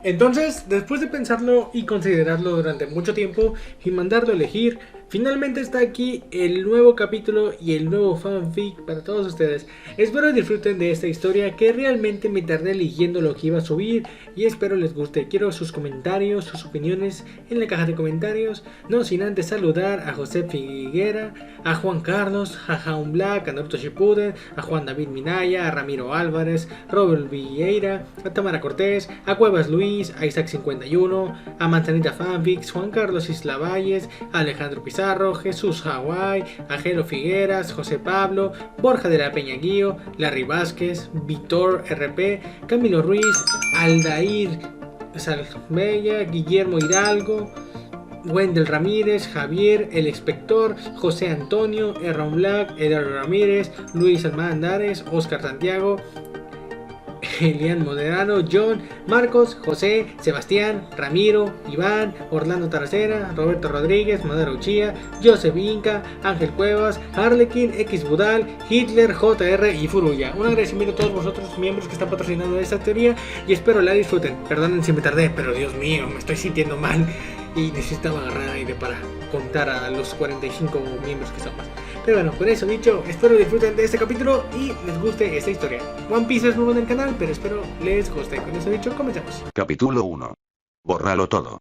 Entonces, después de pensarlo y considerarlo durante mucho tiempo y mandarlo a elegir, finalmente está aquí el nuevo capítulo y el nuevo fanfic para todos ustedes. Espero disfruten de esta historia que realmente me tardé eligiendo lo que iba a subir y espero les guste. Quiero sus comentarios, sus opiniones en la caja de comentarios. No sin antes saludar a José Figuera, a Juan Carlos, a Jaun Black, a Naruto Shippuden, a Juan David Minaya, a Ramiro Álvarez, Robert Vieira, a Tamara Cortés, a Cuevas Luis, a Isaac 51, a Manzanita Fanfics, Juan Carlos Isla Valles, a Alejandro Pizarro, Jesús Hawaii, a Jero Figueras, José Pablo, Borja de la Peña Guío, Larry Vázquez, Víctor RP, Camilo Ruiz, Aldair Salbella, Guillermo Hidalgo, Wendel Ramírez, Javier, El Expector, José Antonio, Erron Black, Eduardo Ramírez, Luis Almandares, Oscar Santiago, Elian Moderano, John, Marcos, José, Sebastián, Ramiro, Iván, Orlando Taracera, Roberto Rodríguez, Madero Uchía, Joseph Inca, Ángel Cuevas, Harlequin, X Budal, Hitler, JR y Furuya. Un agradecimiento a todos vosotros miembros que están patrocinando esta teoría y espero la disfruten. Perdonen si me tardé, pero Dios mío, me estoy sintiendo mal y necesitaba agarrar aire para contar a los 45 miembros que somos. Pero bueno, con eso dicho, espero disfruten de este capítulo y les guste esta historia. One Piece es nuevo en el canal, pero espero les guste. Con eso dicho, comencemos. Capítulo 1. Bórralo todo.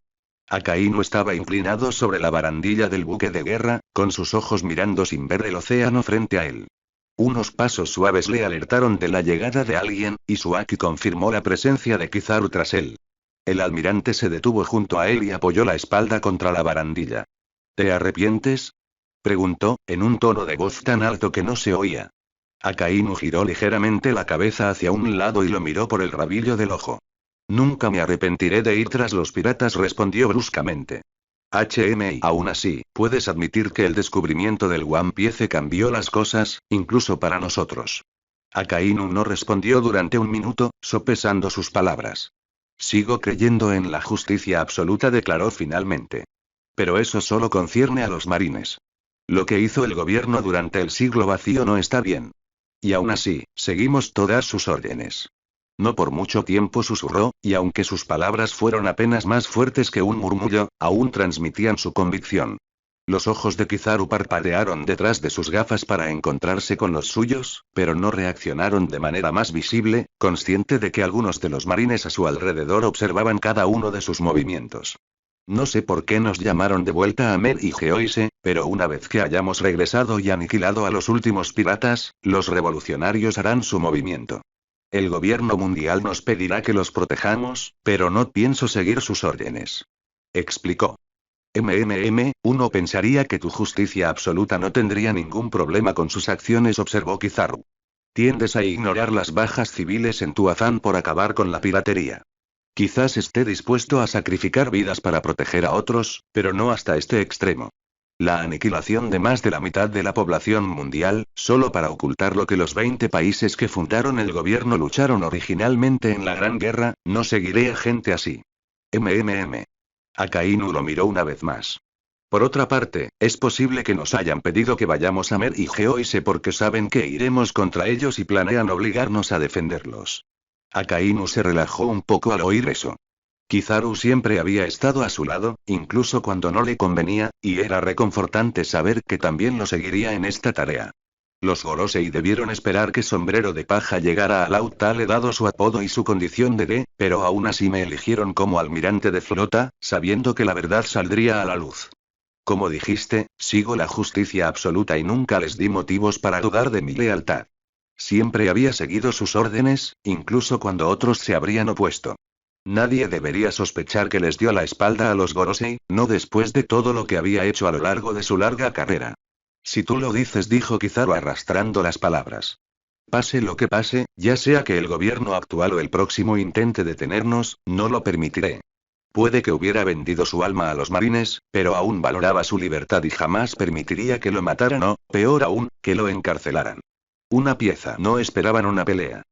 Akainu estaba inclinado sobre la barandilla del buque de guerra, con sus ojos mirando sin ver el océano frente a él. Unos pasos suaves le alertaron de la llegada de alguien, y su haki confirmó la presencia de Kizaru tras él. El almirante se detuvo junto a él y apoyó la espalda contra la barandilla. ¿Te arrepientes?, preguntó, en un tono de voz tan alto que no se oía. Akainu giró ligeramente la cabeza hacia un lado y lo miró por el rabillo del ojo. Nunca me arrepentiré de ir tras los piratas, respondió bruscamente. Aún así, puedes admitir que el descubrimiento del One Piece cambió las cosas, incluso para nosotros. Akainu no respondió durante un minuto, sopesando sus palabras. Sigo creyendo en la justicia absoluta, declaró finalmente. Pero eso solo concierne a los marines. Lo que hizo el gobierno durante el siglo vacío no está bien. Y aún así, seguimos todas sus órdenes. No por mucho tiempo, susurró, y aunque sus palabras fueron apenas más fuertes que un murmullo, aún transmitían su convicción. Los ojos de Kizaru parpadearon detrás de sus gafas para encontrarse con los suyos, pero no reaccionaron de manera más visible, consciente de que algunos de los marines a su alrededor observaban cada uno de sus movimientos. No sé por qué nos llamaron de vuelta a Mer y Geoise, pero una vez que hayamos regresado y aniquilado a los últimos piratas, los revolucionarios harán su movimiento. El gobierno mundial nos pedirá que los protejamos, pero no pienso seguir sus órdenes. Explicó. Uno pensaría que tu justicia absoluta no tendría ningún problema con sus acciones, observó Kizaru. Tiendes a ignorar las bajas civiles en tu afán por acabar con la piratería. Quizás esté dispuesto a sacrificar vidas para proteger a otros, pero no hasta este extremo. La aniquilación de más de la mitad de la población mundial, solo para ocultar lo que los 20 países que fundaron el gobierno lucharon originalmente en la Gran Guerra, no seguiré a gente así. Akainu lo miró una vez más. Por otra parte, es posible que nos hayan pedido que vayamos a Mer y Geoise porque saben que iremos contra ellos y planean obligarnos a defenderlos. Akainu se relajó un poco al oír eso. Kizaru siempre había estado a su lado, incluso cuando no le convenía, y era reconfortante saber que también lo seguiría en esta tarea. Los Gorosei debieron esperar que Sombrero de Paja llegara a Lautale dado su apodo y su condición de D, pero aún así me eligieron como almirante de flota, sabiendo que la verdad saldría a la luz. Como dijiste, sigo la justicia absoluta y nunca les di motivos para dudar de mi lealtad. Siempre había seguido sus órdenes, incluso cuando otros se habrían opuesto. Nadie debería sospechar que les dio la espalda a los Gorosei, no después de todo lo que había hecho a lo largo de su larga carrera. Si tú lo dices, dijo Kizaru arrastrando las palabras. Pase lo que pase, ya sea que el gobierno actual o el próximo intente detenernos, no lo permitiré. Puede que hubiera vendido su alma a los marines, pero aún valoraba su libertad y jamás permitiría que lo mataran o, peor aún, que lo encarcelaran. Una pieza. No esperaban una pelea.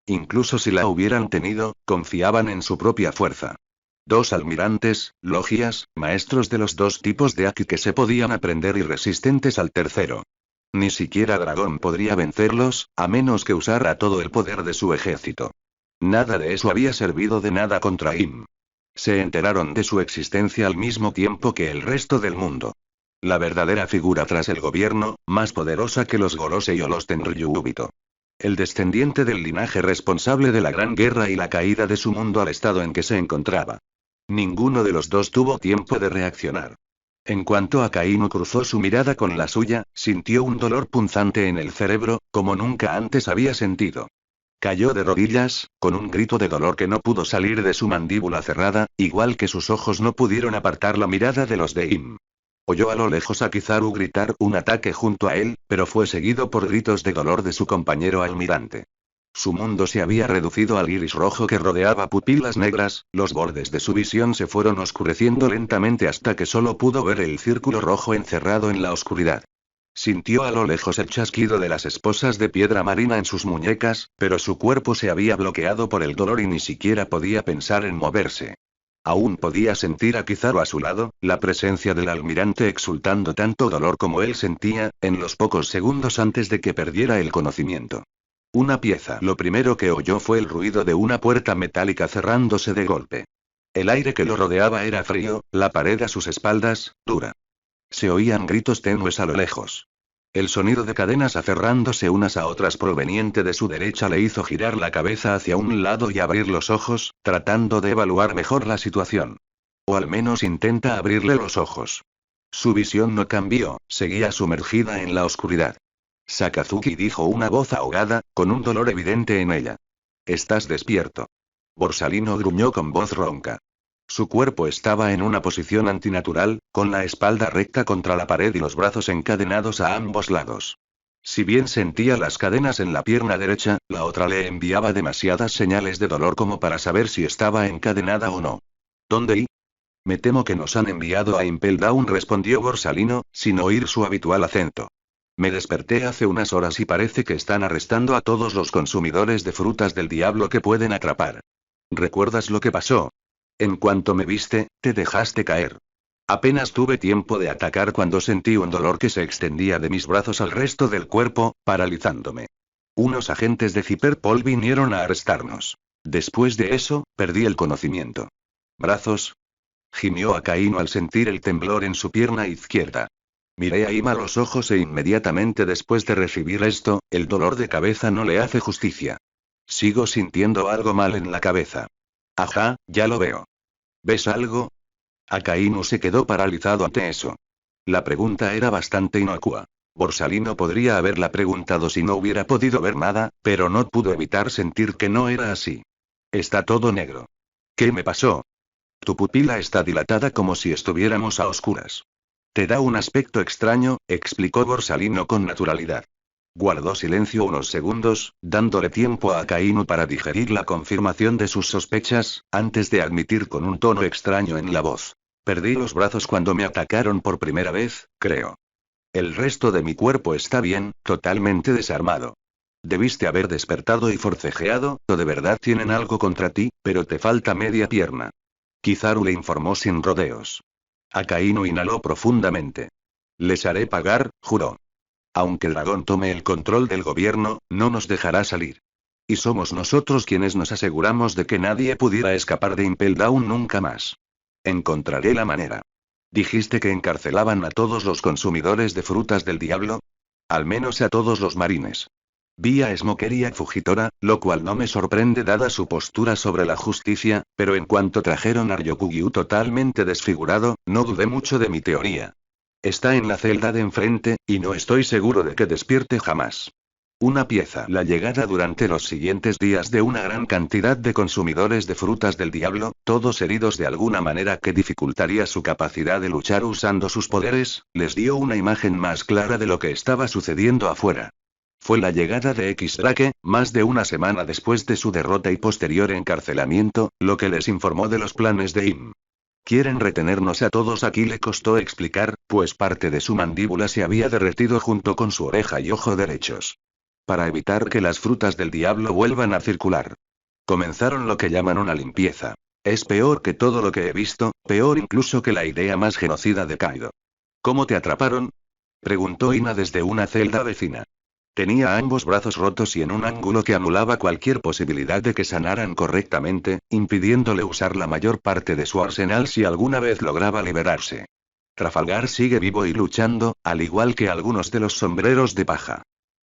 Incluso si la hubieran tenido, confiaban en su propia fuerza. Dos almirantes, logias, maestros de los dos tipos de haki que se podían aprender y resistentes al tercero. Ni siquiera Dragón podría vencerlos, a menos que usara todo el poder de su ejército. Nada de eso había servido de nada contra Im. Se enteraron de su existencia al mismo tiempo que el resto del mundo. La verdadera figura tras el gobierno, más poderosa que los Gorosei o los Tenryubito. El descendiente del linaje responsable de la Gran Guerra y la caída de su mundo al estado en que se encontraba. Ninguno de los dos tuvo tiempo de reaccionar. En cuanto Akainu cruzó su mirada con la suya, sintió un dolor punzante en el cerebro, como nunca antes había sentido. Cayó de rodillas, con un grito de dolor que no pudo salir de su mandíbula cerrada, igual que sus ojos no pudieron apartar la mirada de los de Im. Oyó a lo lejos a Kizaru gritar un ataque junto a él, pero fue seguido por gritos de dolor de su compañero almirante. Su mundo se había reducido al iris rojo que rodeaba pupilas negras, los bordes de su visión se fueron oscureciendo lentamente hasta que solo pudo ver el círculo rojo encerrado en la oscuridad. Sintió a lo lejos el chasquido de las esposas de piedra marina en sus muñecas, pero su cuerpo se había bloqueado por el dolor y ni siquiera podía pensar en moverse. Aún podía sentir a Kizaru a su lado, la presencia del almirante exultando tanto dolor como él sentía, en los pocos segundos antes de que perdiera el conocimiento. Una pieza. Lo primero que oyó fue el ruido de una puerta metálica cerrándose de golpe. El aire que lo rodeaba era frío, la pared a sus espaldas, dura. Se oían gritos tenues a lo lejos. El sonido de cadenas aferrándose unas a otras proveniente de su derecha le hizo girar la cabeza hacia un lado y abrir los ojos, tratando de evaluar mejor la situación. O al menos intenta abrirle los ojos. Su visión no cambió, seguía sumergida en la oscuridad. Sakazuki dijo una voz ahogada, con un dolor evidente en ella. «¿Estás despierto?» Borsalino gruñó con voz ronca. Su cuerpo estaba en una posición antinatural, con la espalda recta contra la pared y los brazos encadenados a ambos lados. Si bien sentía las cadenas en la pierna derecha, la otra le enviaba demasiadas señales de dolor como para saber si estaba encadenada o no. ¿Dónde y? Me temo que nos han enviado a Impel Down, respondió Borsalino, sin oír su habitual acento. Me desperté hace unas horas y parece que están arrestando a todos los consumidores de frutas del diablo que pueden atrapar. ¿Recuerdas lo que pasó? En cuanto me viste, te dejaste caer. Apenas tuve tiempo de atacar cuando sentí un dolor que se extendía de mis brazos al resto del cuerpo, paralizándome. Unos agentes de Cyberpol vinieron a arrestarnos. Después de eso, perdí el conocimiento. ¿Brazos? Gimió Akainu al sentir el temblor en su pierna izquierda. Miré a Ima a los ojos e inmediatamente después de recibir esto, el dolor de cabeza no le hace justicia. Sigo sintiendo algo mal en la cabeza. Ajá, ya lo veo. ¿Ves algo? Akainu se quedó paralizado ante eso. La pregunta era bastante inocua. Borsalino podría haberla preguntado si no hubiera podido ver nada, pero no pudo evitar sentir que no era así. Está todo negro. ¿Qué me pasó? Tu pupila está dilatada como si estuviéramos a oscuras. Te da un aspecto extraño, explicó Borsalino con naturalidad. Guardó silencio unos segundos, dándole tiempo a Akainu para digerir la confirmación de sus sospechas, antes de admitir con un tono extraño en la voz. Perdí los brazos cuando me atacaron por primera vez, creo. El resto de mi cuerpo está bien, totalmente desarmado. Debiste haber despertado y forcejeado, o de verdad tienen algo contra ti, pero te falta media pierna. Kizaru le informó sin rodeos. Akainu inhaló profundamente. Les haré pagar, juró. Aunque el dragón tome el control del gobierno, no nos dejará salir. Y somos nosotros quienes nos aseguramos de que nadie pudiera escapar de Impel Down nunca más. Encontraré la manera. ¿Dijiste que encarcelaban a todos los consumidores de frutas del diablo? Al menos a todos los marines. Vi a Smoker y a Fujitora, lo cual no me sorprende dada su postura sobre la justicia, pero en cuanto trajeron a Ryokugyu totalmente desfigurado, no dudé mucho de mi teoría. Está en la celda de enfrente, y no estoy seguro de que despierte jamás. Una pieza. La llegada durante los siguientes días de una gran cantidad de consumidores de frutas del diablo, todos heridos de alguna manera que dificultaría su capacidad de luchar usando sus poderes, les dio una imagen más clara de lo que estaba sucediendo afuera. Fue la llegada de X-Drake, más de una semana después de su derrota y posterior encarcelamiento, lo que les informó de los planes de Im. Quieren retenernos a todos aquí, le costó explicar, pues parte de su mandíbula se había derretido junto con su oreja y ojo derechos. Para evitar que las frutas del diablo vuelvan a circular. Comenzaron lo que llaman una limpieza. Es peor que todo lo que he visto, peor incluso que la idea más genocida de Kaido. ¿Cómo te atraparon? Preguntó Ina desde una celda vecina. Tenía ambos brazos rotos y en un ángulo que anulaba cualquier posibilidad de que sanaran correctamente, impidiéndole usar la mayor parte de su arsenal si alguna vez lograba liberarse. Trafalgar sigue vivo y luchando, al igual que algunos de los sombreros de paja.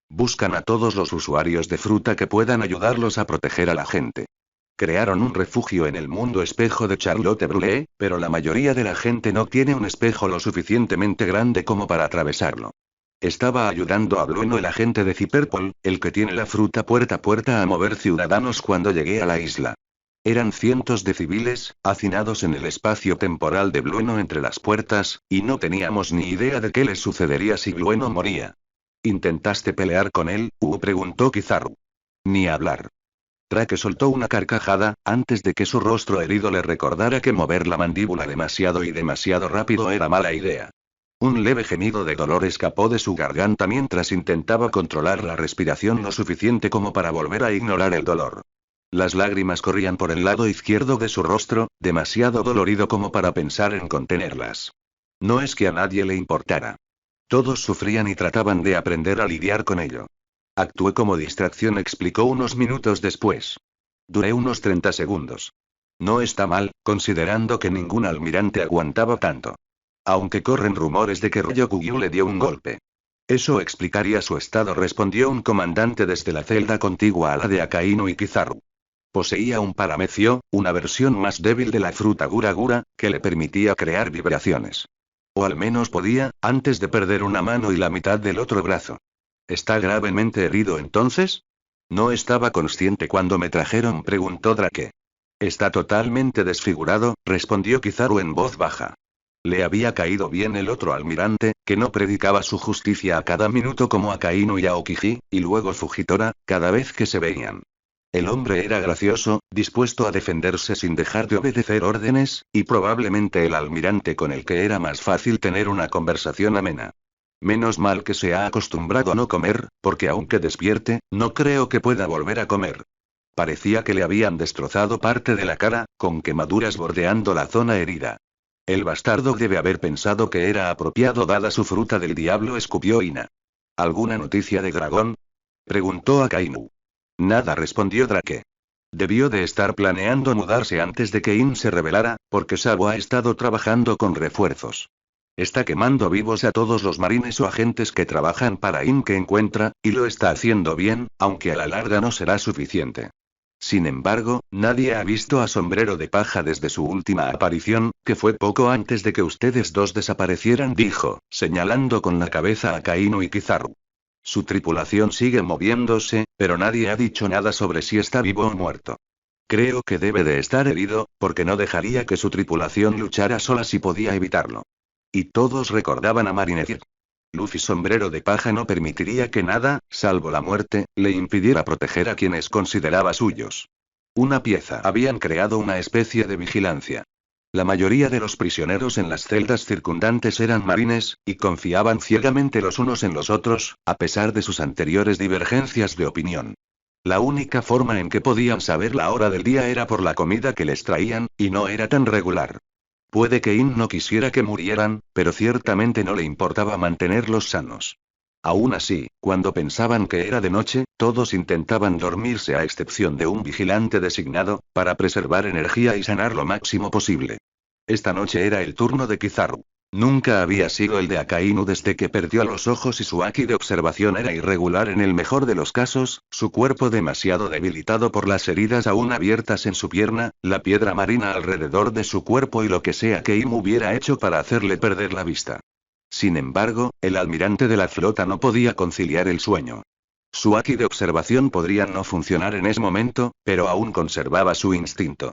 Buscan a todos los usuarios de fruta que puedan ayudarlos a proteger a la gente. Crearon un refugio en el mundo espejo de Charlotte Brûlé, pero la mayoría de la gente no tiene un espejo lo suficientemente grande como para atravesarlo. Estaba ayudando a Blueno, el agente de Cyberpol, el que tiene la fruta puerta a puerta, a mover ciudadanos cuando llegué a la isla. Eran cientos de civiles, hacinados en el espacio temporal de Blueno entre las puertas, y no teníamos ni idea de qué les sucedería si Blueno moría. ¿Intentaste pelear con él? Preguntó Kizaru. Ni hablar. Drake soltó una carcajada, antes de que su rostro herido le recordara que mover la mandíbula demasiado y demasiado rápido era mala idea. Un leve gemido de dolor escapó de su garganta mientras intentaba controlar la respiración lo suficiente como para volver a ignorar el dolor. Las lágrimas corrían por el lado izquierdo de su rostro, demasiado dolorido como para pensar en contenerlas. No es que a nadie le importara. Todos sufrían y trataban de aprender a lidiar con ello. Actué como distracción, explicó unos minutos después. Duré unos 30 segundos. No está mal, considerando que ningún almirante aguantaba tanto. Aunque corren rumores de que Ryokugyu le dio un golpe. Eso explicaría su estado, respondió un comandante desde la celda contigua a la de Akainu y Kizaru. Poseía un paramecio, una versión más débil de la fruta Gura Gura, que le permitía crear vibraciones. O al menos podía, antes de perder una mano y la mitad del otro brazo. ¿Está gravemente herido entonces? No estaba consciente cuando me trajeron, preguntó Drake. Está totalmente desfigurado, respondió Kizaru en voz baja. Le había caído bien el otro almirante, que no predicaba su justicia a cada minuto como Akainu y Aokiji, y luego Fujitora, cada vez que se veían. El hombre era gracioso, dispuesto a defenderse sin dejar de obedecer órdenes, y probablemente el almirante con el que era más fácil tener una conversación amena. Menos mal que se ha acostumbrado a no comer, porque aunque despierte, no creo que pueda volver a comer. Parecía que le habían destrozado parte de la cara, con quemaduras bordeando la zona herida. El bastardo debe haber pensado que era apropiado dada su fruta del diablo, escupió Ina. ¿Alguna noticia de Dragón? Preguntó Akainu. Nada, respondió Drake. Debió de estar planeando mudarse antes de que In se revelara, porque Sabo ha estado trabajando con refuerzos. Está quemando vivos a todos los marines o agentes que trabajan para In que encuentra, y lo está haciendo bien, aunque a la larga no será suficiente. Sin embargo, nadie ha visto a Sombrero de Paja desde su última aparición, que fue poco antes de que ustedes dos desaparecieran, dijo, señalando con la cabeza a Kainu y Kizaru. Su tripulación sigue moviéndose, pero nadie ha dicho nada sobre si está vivo o muerto. Creo que debe de estar herido, porque no dejaría que su tripulación luchara sola si podía evitarlo. Y todos recordaban a Marineford. Luffy Sombrero de Paja no permitiría que nada, salvo la muerte, le impidiera proteger a quienes consideraba suyos. Una pieza. Habían creado una especie de vigilancia. La mayoría de los prisioneros en las celdas circundantes eran marines, y confiaban ciegamente los unos en los otros, a pesar de sus anteriores divergencias de opinión. La única forma en que podían saber la hora del día era por la comida que les traían, y no era tan regular. Puede que In no quisiera que murieran, pero ciertamente no le importaba mantenerlos sanos. Aún así, cuando pensaban que era de noche, todos intentaban dormirse a excepción de un vigilante designado, para preservar energía y sanar lo máximo posible. Esta noche era el turno de Kizaru. Nunca había sido el de Akainu desde que perdió los ojos y su haki de observación era irregular en el mejor de los casos, su cuerpo demasiado debilitado por las heridas aún abiertas en su pierna, la piedra marina alrededor de su cuerpo y lo que sea que Im hubiera hecho para hacerle perder la vista. Sin embargo, el almirante de la flota no podía conciliar el sueño. Su haki de observación podría no funcionar en ese momento, pero aún conservaba su instinto.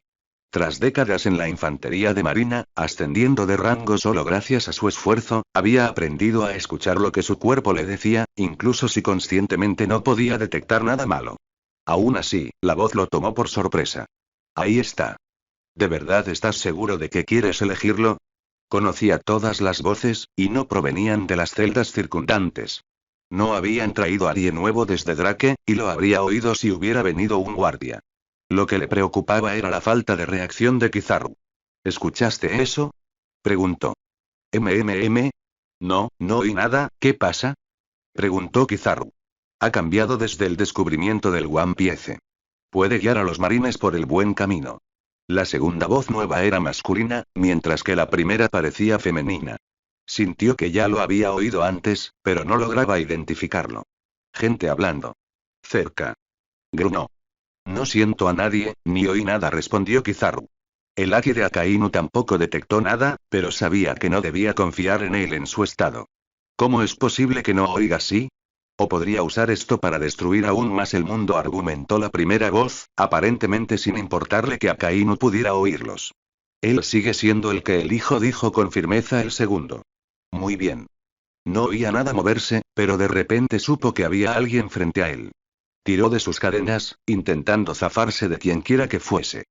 Tras décadas en la infantería de marina, ascendiendo de rango solo gracias a su esfuerzo, había aprendido a escuchar lo que su cuerpo le decía, incluso si conscientemente no podía detectar nada malo. Aún así, la voz lo tomó por sorpresa. Ahí está. ¿De verdad estás seguro de que quieres elegirlo? Conocía todas las voces, y no provenían de las celdas circundantes. No habían traído a nadie nuevo desde Drake, y lo habría oído si hubiera venido un guardia. Lo que le preocupaba era la falta de reacción de Kizaru. ¿Escuchaste eso? Preguntó. No, no oí nada, ¿qué pasa? Preguntó Kizaru. Ha cambiado desde el descubrimiento del One Piece. Puede guiar a los marines por el buen camino. La segunda voz nueva era masculina, mientras que la primera parecía femenina. Sintió que ya lo había oído antes, pero no lograba identificarlo. Gente hablando. Cerca. Grunó. No siento a nadie, ni oí nada, respondió Kizaru. El Aki de Akainu tampoco detectó nada, pero sabía que no debía confiar en él en su estado. ¿Cómo es posible que no oiga así? ¿O podría usar esto para destruir aún más el mundo?, argumentó la primera voz, aparentemente sin importarle que Akainu pudiera oírlos. Él sigue siendo el que elijo, dijo con firmeza el segundo. Muy bien. No oía nada moverse, pero de repente supo que había alguien frente a él. Tiró de sus cadenas, intentando zafarse de quienquiera que fuese.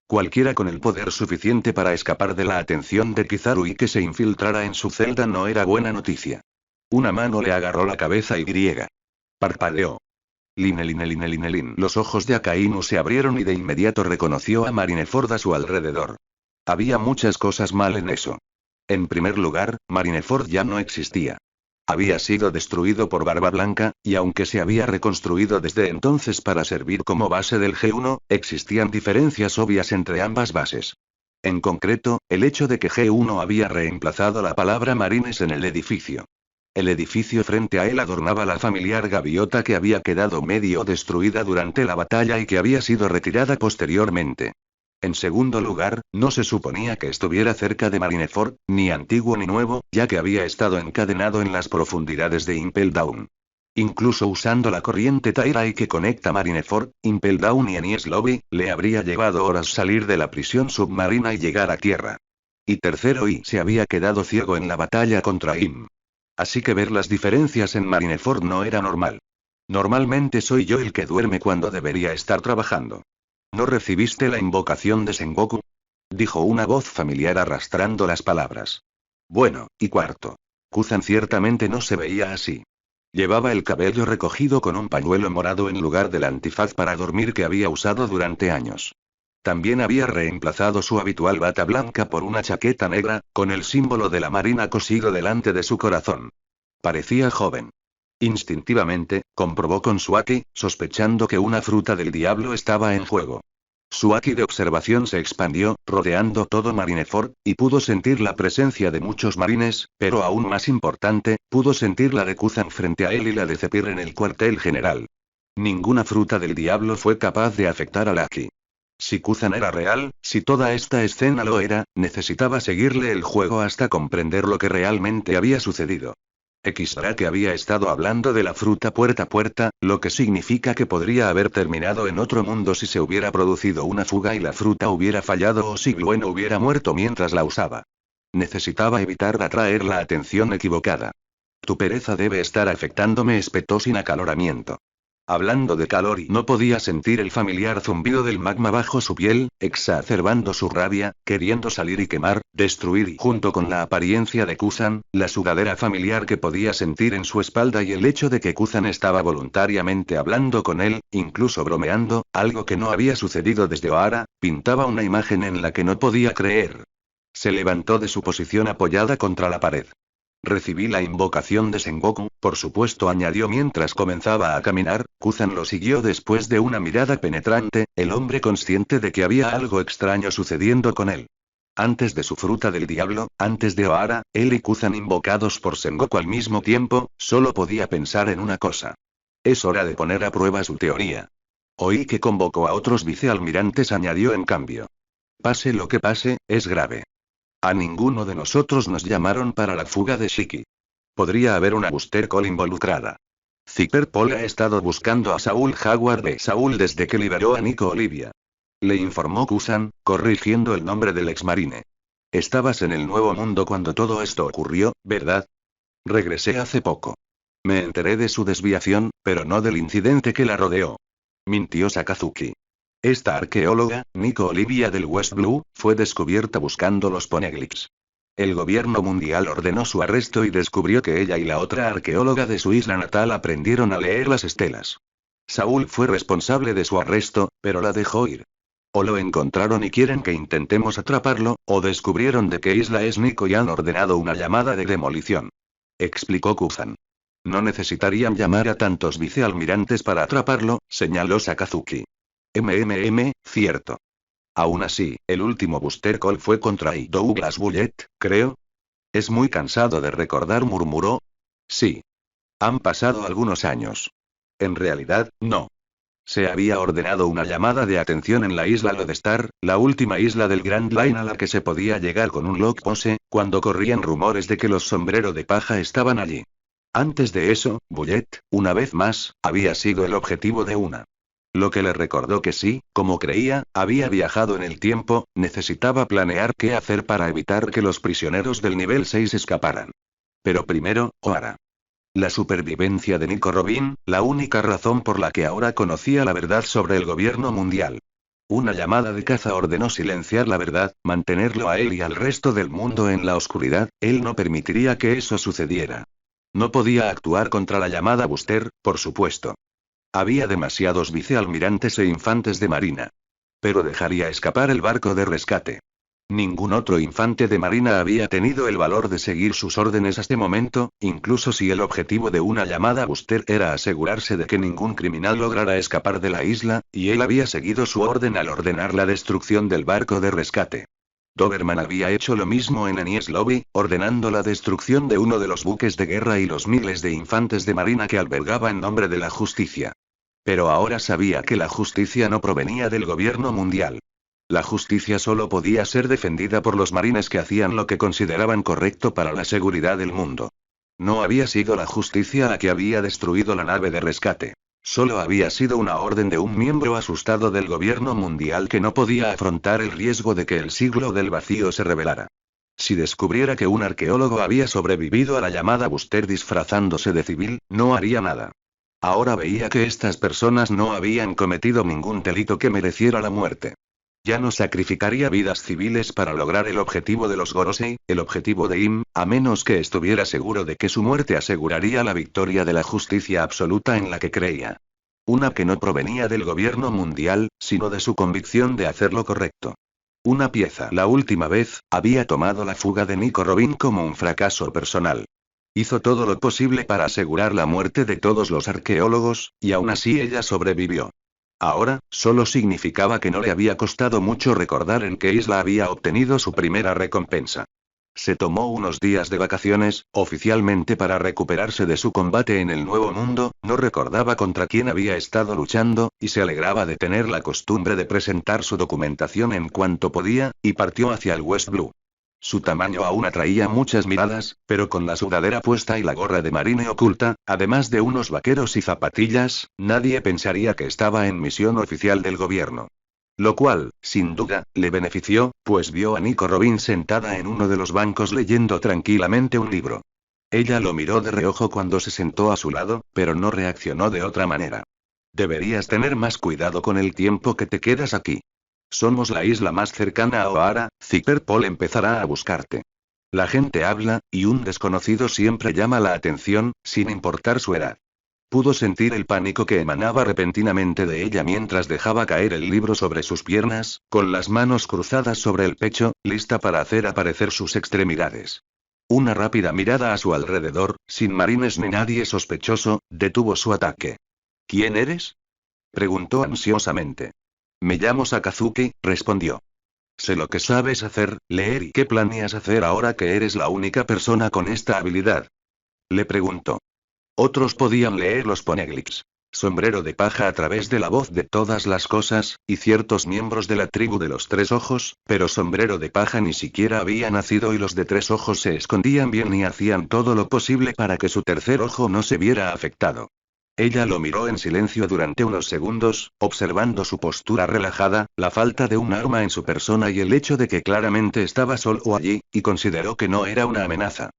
Cualquiera con el poder suficiente para escapar de la atención de Kizaru y que se infiltrara en su celda no era buena noticia. Una mano le agarró la cabeza y parpadeó. Line. Los ojos de Akainu se abrieron y de inmediato reconoció a Marineford a su alrededor. Había muchas cosas mal en eso. En primer lugar, Marineford ya no existía. Había sido destruido por Barba Blanca, y aunque se había reconstruido desde entonces para servir como base del G1, existían diferencias obvias entre ambas bases. En concreto, el hecho de que G1 había reemplazado la palabra marines en el edificio. El edificio frente a él adornaba la familiar gaviota que había quedado medio destruida durante la batalla y que había sido retirada posteriormente. En segundo lugar, no se suponía que estuviera cerca de Marineford, ni antiguo ni nuevo, ya que había estado encadenado en las profundidades de Impel Down. Incluso usando la corriente Tairai que conecta Marineford, Impel Down y Enies Lobby, le habría llevado horas salir de la prisión submarina y llegar a tierra. Y tercero, y se había quedado ciego en la batalla contra Im. Así que ver las diferencias en Marineford no era normal. Normalmente soy yo el que duerme cuando debería estar trabajando. ¿No recibiste la invocación de Sengoku?, dijo una voz familiar arrastrando las palabras. Bueno, y cuarto. Kuzan ciertamente no se veía así. Llevaba el cabello recogido con un pañuelo morado en lugar del antifaz para dormir que había usado durante años. También había reemplazado su habitual bata blanca por una chaqueta negra, con el símbolo de la marina cosido delante de su corazón. Parecía joven. Instintivamente, comprobó con su Aki, sospechando que una fruta del diablo estaba en juego. Su Aki de observación se expandió, rodeando todo Marineford, y pudo sentir la presencia de muchos marines, pero aún más importante, pudo sentir la de Kuzan frente a él y la de Zephyr en el cuartel general. Ninguna fruta del diablo fue capaz de afectar al Aki. Si Kuzan era real, si toda esta escena lo era, necesitaba seguirle el juego hasta comprender lo que realmente había sucedido. Xrá que había estado hablando de la fruta puerta a puerta, lo que significa que podría haber terminado en otro mundo si se hubiera producido una fuga y la fruta hubiera fallado o si Gwen hubiera muerto mientras la usaba. Necesitaba evitar atraer la atención equivocada. Tu pereza debe estar afectándome, espetó sin acaloramiento. Hablando de calor, y no podía sentir el familiar zumbido del magma bajo su piel, exacerbando su rabia, queriendo salir y quemar, destruir, y junto con la apariencia de Kuzan, la sudadera familiar que podía sentir en su espalda y el hecho de que Kuzan estaba voluntariamente hablando con él, incluso bromeando, algo que no había sucedido desde Ohara, pintaba una imagen en la que no podía creer. Se levantó de su posición apoyada contra la pared. Recibí la invocación de Sengoku, por supuesto, añadió mientras comenzaba a caminar. Kuzan lo siguió después de una mirada penetrante, el hombre consciente de que había algo extraño sucediendo con él. Antes de su fruta del diablo, antes de Ohara, él y Kuzan invocados por Sengoku al mismo tiempo, solo podía pensar en una cosa. Es hora de poner a prueba su teoría. Oí que convocó a otros vicealmirantes, añadió en cambio. Pase lo que pase, es grave. A ninguno de nosotros nos llamaron para la fuga de Shiki. Podría haber una Booster Call involucrada. Zipper Pol ha estado buscando a Saul Howard de Saul desde que liberó a Nico Olivia. Le informó Kuzan, corrigiendo el nombre del exmarine. Estabas en el Nuevo Mundo cuando todo esto ocurrió, ¿verdad? Regresé hace poco. Me enteré de su desviación, pero no del incidente que la rodeó. Mintió Sakazuki. Esta arqueóloga, Nico Olivia del West Blue, fue descubierta buscando los Poneglyphs. El gobierno mundial ordenó su arresto y descubrió que ella y la otra arqueóloga de su isla natal aprendieron a leer las estelas. Saul fue responsable de su arresto, pero la dejó ir. O lo encontraron y quieren que intentemos atraparlo, o descubrieron de qué isla es Nico y han ordenado una llamada de demolición. Explicó Kuzan. No necesitarían llamar a tantos vicealmirantes para atraparlo, señaló Sakazuki. Cierto. Aún así, el último Booster Call fue contra Douglas Bullet, creo. Es muy cansado de recordar, murmuró. Sí. Han pasado algunos años. En realidad, no. Se había ordenado una llamada de atención en la isla Lodestar, la última isla del Grand Line a la que se podía llegar con un logpose, cuando corrían rumores de que los sombrero de paja estaban allí. Antes de eso, Bullet, una vez más, había sido el objetivo de una. Lo que le recordó que sí, como creía, había viajado en el tiempo, necesitaba planear qué hacer para evitar que los prisioneros del nivel 6 escaparan. Pero primero, O'Hara. La supervivencia de Nico Robin, la única razón por la que ahora conocía la verdad sobre el gobierno mundial. Una llamada de caza ordenó silenciar la verdad, mantenerlo a él y al resto del mundo en la oscuridad. Él no permitiría que eso sucediera. No podía actuar contra la llamada Booster, por supuesto. Había demasiados vicealmirantes e infantes de marina. Pero dejaría escapar el barco de rescate. Ningún otro infante de marina había tenido el valor de seguir sus órdenes hasta este momento, incluso si el objetivo de una llamada Booster era asegurarse de que ningún criminal lograra escapar de la isla, y él había seguido su orden al ordenar la destrucción del barco de rescate. Doberman había hecho lo mismo en Enies Lobby, ordenando la destrucción de uno de los buques de guerra y los miles de infantes de marina que albergaba en nombre de la justicia. Pero ahora sabía que la justicia no provenía del gobierno mundial. La justicia solo podía ser defendida por los marines que hacían lo que consideraban correcto para la seguridad del mundo. No había sido la justicia la que había destruido la nave de rescate. Solo había sido una orden de un miembro asustado del gobierno mundial que no podía afrontar el riesgo de que el siglo del vacío se revelara. Si descubriera que un arqueólogo había sobrevivido a la llamada Booster disfrazándose de civil, no haría nada. Ahora veía que estas personas no habían cometido ningún delito que mereciera la muerte. Ya no sacrificaría vidas civiles para lograr el objetivo de los Gorosei, el objetivo de Im, a menos que estuviera seguro de que su muerte aseguraría la victoria de la justicia absoluta en la que creía. Una que no provenía del gobierno mundial, sino de su convicción de hacer lo correcto. Una pieza. La última vez, había tomado la fuga de Nico Robin como un fracaso personal. Hizo todo lo posible para asegurar la muerte de todos los arqueólogos, y aún así ella sobrevivió. Ahora, solo significaba que no le había costado mucho recordar en qué isla había obtenido su primera recompensa. Se tomó unos días de vacaciones, oficialmente para recuperarse de su combate en el Nuevo Mundo, no recordaba contra quién había estado luchando, y se alegraba de tener la costumbre de presentar su documentación en cuanto podía, y partió hacia el West Blue. Su tamaño aún atraía muchas miradas, pero con la sudadera puesta y la gorra de marine oculta, además de unos vaqueros y zapatillas, nadie pensaría que estaba en misión oficial del gobierno. Lo cual, sin duda, le benefició, pues vio a Nico Robin sentada en uno de los bancos leyendo tranquilamente un libro. Ella lo miró de reojo cuando se sentó a su lado, pero no reaccionó de otra manera. Deberías tener más cuidado con el tiempo que te quedas aquí. Somos la isla más cercana a O'Hara, Zipperpol empezará a buscarte. La gente habla, y un desconocido siempre llama la atención, sin importar su edad. Pudo sentir el pánico que emanaba repentinamente de ella mientras dejaba caer el libro sobre sus piernas, con las manos cruzadas sobre el pecho, lista para hacer aparecer sus extremidades. Una rápida mirada a su alrededor, sin marines ni nadie sospechoso, detuvo su ataque. ¿Quién eres?, preguntó ansiosamente. Me llamo Sakazuki, respondió. Sé lo que sabes hacer, leer, y qué planeas hacer ahora que eres la única persona con esta habilidad. Le preguntó. Otros podían leer los poneglyphs. Sombrero de paja a través de la voz de todas las cosas, y ciertos miembros de la tribu de los tres ojos, pero sombrero de paja ni siquiera había nacido y los de tres ojos se escondían bien y hacían todo lo posible para que su tercer ojo no se viera afectado. Ella lo miró en silencio durante unos segundos, observando su postura relajada, la falta de un arma en su persona y el hecho de que claramente estaba solo allí, y consideró que no era una amenaza.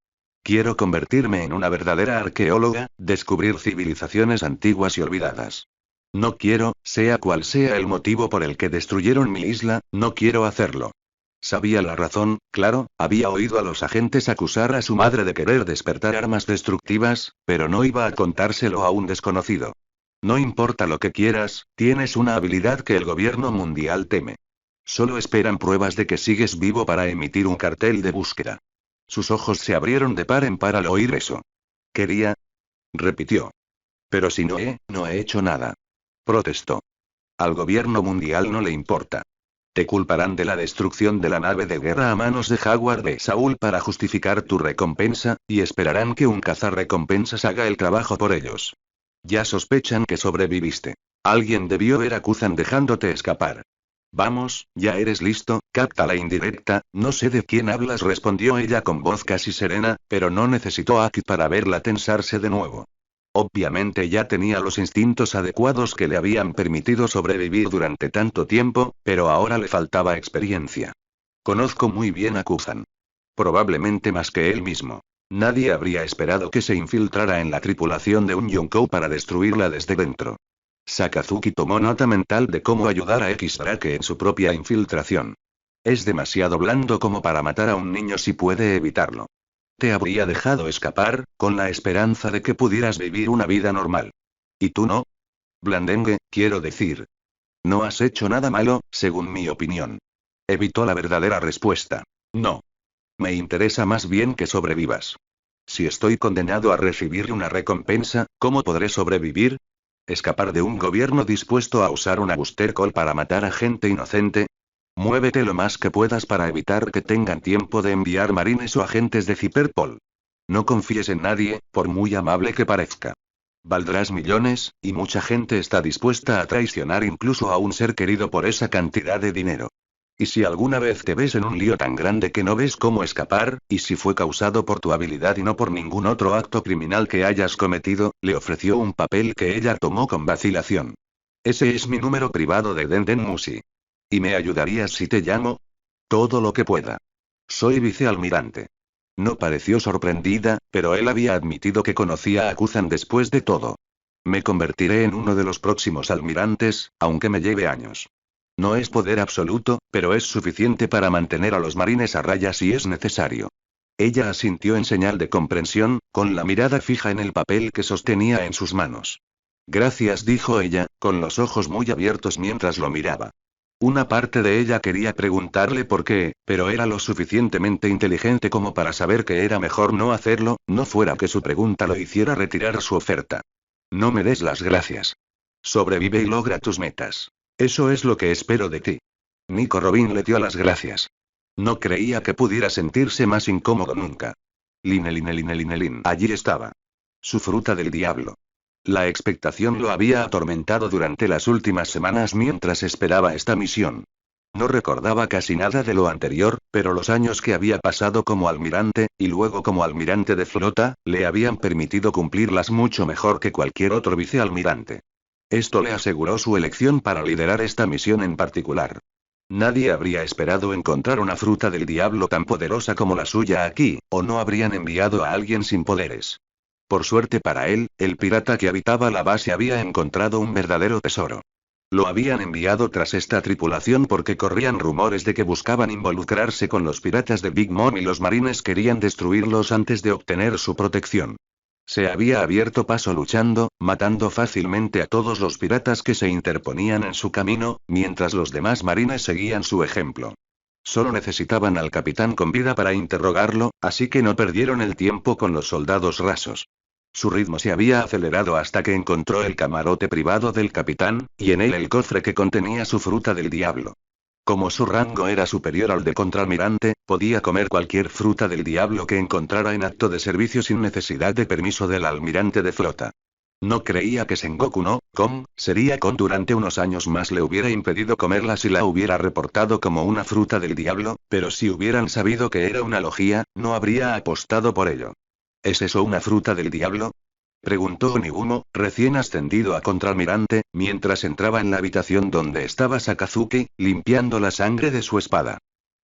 Quiero convertirme en una verdadera arqueóloga, descubrir civilizaciones antiguas y olvidadas. No quiero, sea cual sea el motivo por el que destruyeron mi isla, no quiero hacerlo. Sabía la razón, claro, había oído a los agentes acusar a su madre de querer despertar armas destructivas, pero no iba a contárselo a un desconocido. No importa lo que quieras, tienes una habilidad que el gobierno mundial teme. Solo esperan pruebas de que sigues vivo para emitir un cartel de búsqueda. Sus ojos se abrieron de par en par al oír eso. Quería repitió. Pero si no he hecho nada. Protestó. Al gobierno mundial no le importa. Te culparán de la destrucción de la nave de guerra a manos de Howard de Saúl para justificar tu recompensa, y esperarán que un cazarrecompensas haga el trabajo por ellos. Ya sospechan que sobreviviste. Alguien debió ver a Kuzan dejándote escapar. Vamos, ya eres listo, capta la indirecta, no sé de quién hablas, respondió ella con voz casi serena, pero no necesitó a Aki para verla tensarse de nuevo. Obviamente ya tenía los instintos adecuados que le habían permitido sobrevivir durante tanto tiempo, pero ahora le faltaba experiencia. Conozco muy bien a Kuzan. Probablemente más que él mismo. Nadie habría esperado que se infiltrara en la tripulación de un Yonkou para destruirla desde dentro. Sakazuki tomó nota mental de cómo ayudar a X-Drake en su propia infiltración. Es demasiado blando como para matar a un niño si puede evitarlo. Te habría dejado escapar, con la esperanza de que pudieras vivir una vida normal. ¿Y tú no? Blandengue, quiero decir. No has hecho nada malo, según mi opinión. Evitó la verdadera respuesta. No. Me interesa más bien que sobrevivas. Si estoy condenado a recibir una recompensa, ¿cómo podré sobrevivir? ¿Escapar de un gobierno dispuesto a usar una booster call para matar a gente inocente? Muévete lo más que puedas para evitar que tengan tiempo de enviar marines o agentes de Cyberpol. No confíes en nadie, por muy amable que parezca. Valdrás millones, y mucha gente está dispuesta a traicionar incluso a un ser querido por esa cantidad de dinero. Y si alguna vez te ves en un lío tan grande que no ves cómo escapar, y si fue causado por tu habilidad y no por ningún otro acto criminal que hayas cometido, le ofreció un papel que ella tomó con vacilación. Ese es mi número privado de Denden Musi. ¿Y me ayudarías si te llamo? Todo lo que pueda. Soy vicealmirante. No pareció sorprendida, pero él había admitido que conocía a Kuzan después de todo. Me convertiré en uno de los próximos almirantes, aunque me lleve años. No es poder absoluto, pero es suficiente para mantener a los marines a raya si es necesario. Ella asintió en señal de comprensión, con la mirada fija en el papel que sostenía en sus manos. Gracias, dijo ella, con los ojos muy abiertos mientras lo miraba. Una parte de ella quería preguntarle por qué, pero era lo suficientemente inteligente como para saber que era mejor no hacerlo, no fuera que su pregunta lo hiciera retirar su oferta. No me des las gracias. Sobrevive y logra tus metas. Eso es lo que espero de ti. Nico Robin le dio las gracias. No creía que pudiera sentirse más incómodo nunca. Linelin. Allí estaba. Su fruta del diablo. La expectación lo había atormentado durante las últimas semanas mientras esperaba esta misión. No recordaba casi nada de lo anterior, pero los años que había pasado como almirante, y luego como almirante de flota, le habían permitido cumplirlas mucho mejor que cualquier otro vicealmirante. Esto le aseguró su elección para liderar esta misión en particular. Nadie habría esperado encontrar una fruta del diablo tan poderosa como la suya aquí, o no habrían enviado a alguien sin poderes. Por suerte para él, el pirata que habitaba la base había encontrado un verdadero tesoro. Lo habían enviado tras esta tripulación porque corrían rumores de que buscaban involucrarse con los piratas de Big Mom y los marines querían destruirlos antes de obtener su protección. Se había abierto paso luchando, matando fácilmente a todos los piratas que se interponían en su camino, mientras los demás marines seguían su ejemplo. Solo necesitaban al capitán con vida para interrogarlo, así que no perdieron el tiempo con los soldados rasos. Su ritmo se había acelerado hasta que encontró el camarote privado del capitán, y en él el cofre que contenía su fruta del diablo. Como su rango era superior al de contraalmirante, podía comer cualquier fruta del diablo que encontrara en acto de servicio sin necesidad de permiso del almirante de flota. No creía que Sengoku no Kon sería Kon durante unos años más le hubiera impedido comerla si la hubiera reportado como una fruta del diablo, pero si hubieran sabido que era una logia, no habría apostado por ello. ¿Es eso una fruta del diablo? Preguntó Onigumo, recién ascendido a contraalmirante, mientras entraba en la habitación donde estaba Sakazuki, limpiando la sangre de su espada.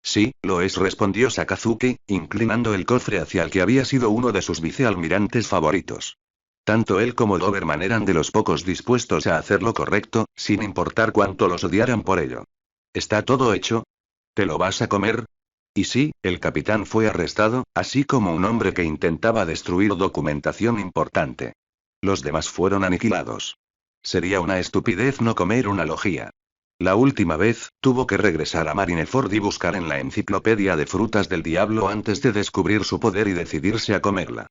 Sí, lo es, respondió Sakazuki, inclinando el cofre hacia el que había sido uno de sus vicealmirantes favoritos. Tanto él como Doberman eran de los pocos dispuestos a hacer lo correcto, sin importar cuánto los odiaran por ello. ¿Está todo hecho? ¿Te lo vas a comer? Y sí, el capitán fue arrestado, así como un hombre que intentaba destruir documentación importante. Los demás fueron aniquilados. Sería una estupidez no comer una logia. La última vez, tuvo que regresar a Marineford y buscar en la enciclopedia de frutas del diablo antes de descubrir su poder y decidirse a comerla.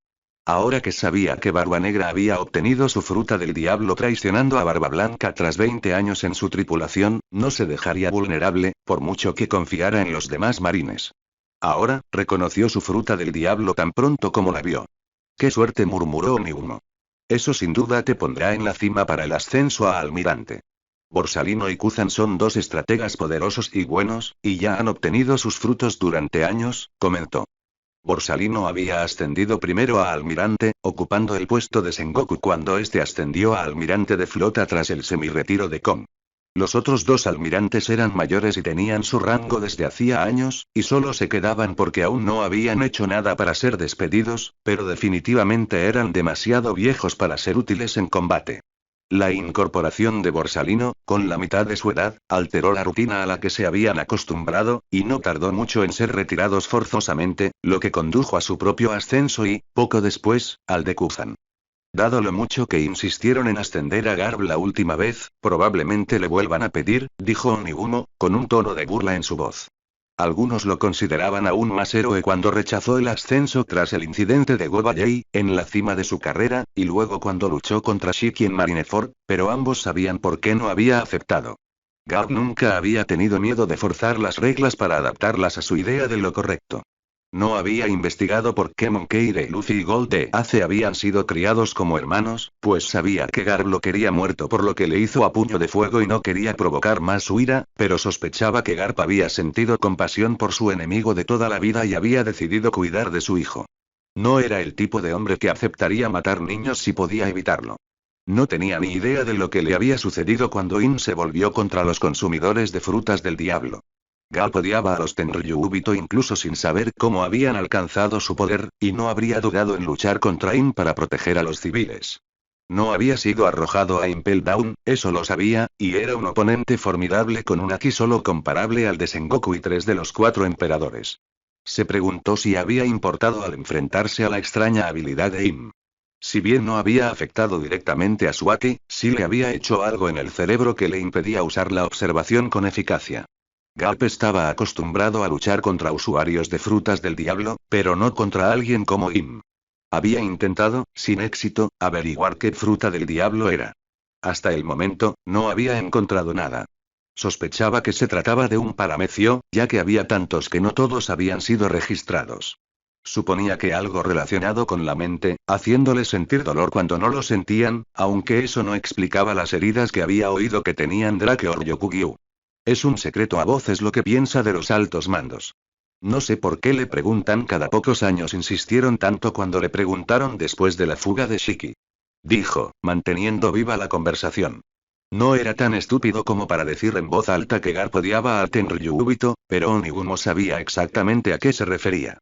Ahora que sabía que Barba Negra había obtenido su fruta del diablo traicionando a Barba Blanca tras 20 años en su tripulación, no se dejaría vulnerable, por mucho que confiara en los demás marines. Ahora, reconoció su fruta del diablo tan pronto como la vio. ¡Qué suerte!, murmuró Onigumo. Eso sin duda te pondrá en la cima para el ascenso a almirante. Borsalino y Kuzan son dos estrategas poderosos y buenos, y ya han obtenido sus frutos durante años, comentó. Borsalino había ascendido primero a almirante, ocupando el puesto de Sengoku cuando este ascendió a almirante de flota tras el semi-retiro de Kong. Los otros dos almirantes eran mayores y tenían su rango desde hacía años, y solo se quedaban porque aún no habían hecho nada para ser despedidos, pero definitivamente eran demasiado viejos para ser útiles en combate. La incorporación de Borsalino, con la mitad de su edad, alteró la rutina a la que se habían acostumbrado, y no tardó mucho en ser retirados forzosamente, lo que condujo a su propio ascenso y, poco después, al de Kuzan. Dado lo mucho que insistieron en ascender a Garb la última vez, probablemente le vuelvan a pedir, dijo Onigumo, con un tono de burla en su voz. Algunos lo consideraban aún más héroe cuando rechazó el ascenso tras el incidente de Gobayei, en la cima de su carrera, y luego cuando luchó contra Shiki en Marineford, pero ambos sabían por qué no había aceptado. Garb nunca había tenido miedo de forzar las reglas para adaptarlas a su idea de lo correcto. No había investigado por qué Monkey y Luffy y Gold Ace habían sido criados como hermanos, pues sabía que Garb lo quería muerto por lo que le hizo a puño de fuego y no quería provocar más su ira, pero sospechaba que Garb había sentido compasión por su enemigo de toda la vida y había decidido cuidar de su hijo. No era el tipo de hombre que aceptaría matar niños si podía evitarlo. No tenía ni idea de lo que le había sucedido cuando In se volvió contra los consumidores de frutas del diablo. Garp odiaba a los Tenryubito incluso sin saber cómo habían alcanzado su poder, y no habría dudado en luchar contra In para proteger a los civiles. No había sido arrojado a Impel Down, eso lo sabía, y era un oponente formidable con un Aki solo comparable al de Sengoku y 3 de los 4 emperadores. Se preguntó si había importado al enfrentarse a la extraña habilidad de Im. Si bien no había afectado directamente a su Aki, sí le había hecho algo en el cerebro que le impedía usar la observación con eficacia. Garp estaba acostumbrado a luchar contra usuarios de frutas del diablo, pero no contra alguien como Im. Había intentado, sin éxito, averiguar qué fruta del diablo era. Hasta el momento, no había encontrado nada. Sospechaba que se trataba de un paramecio, ya que había tantos que no todos habían sido registrados. Suponía que algo relacionado con la mente, haciéndoles sentir dolor cuando no lo sentían, aunque eso no explicaba las heridas que había oído que tenían Drake o Ryokugyu. Es un secreto a voces lo que piensa de los altos mandos. No sé por qué le preguntan cada pocos años, insistieron tanto cuando le preguntaron después de la fuga de Shiki. Dijo, manteniendo viva la conversación. No era tan estúpido como para decir en voz alta que Garp odiaba a Tenryubito, pero Onigumo sabía exactamente a qué se refería.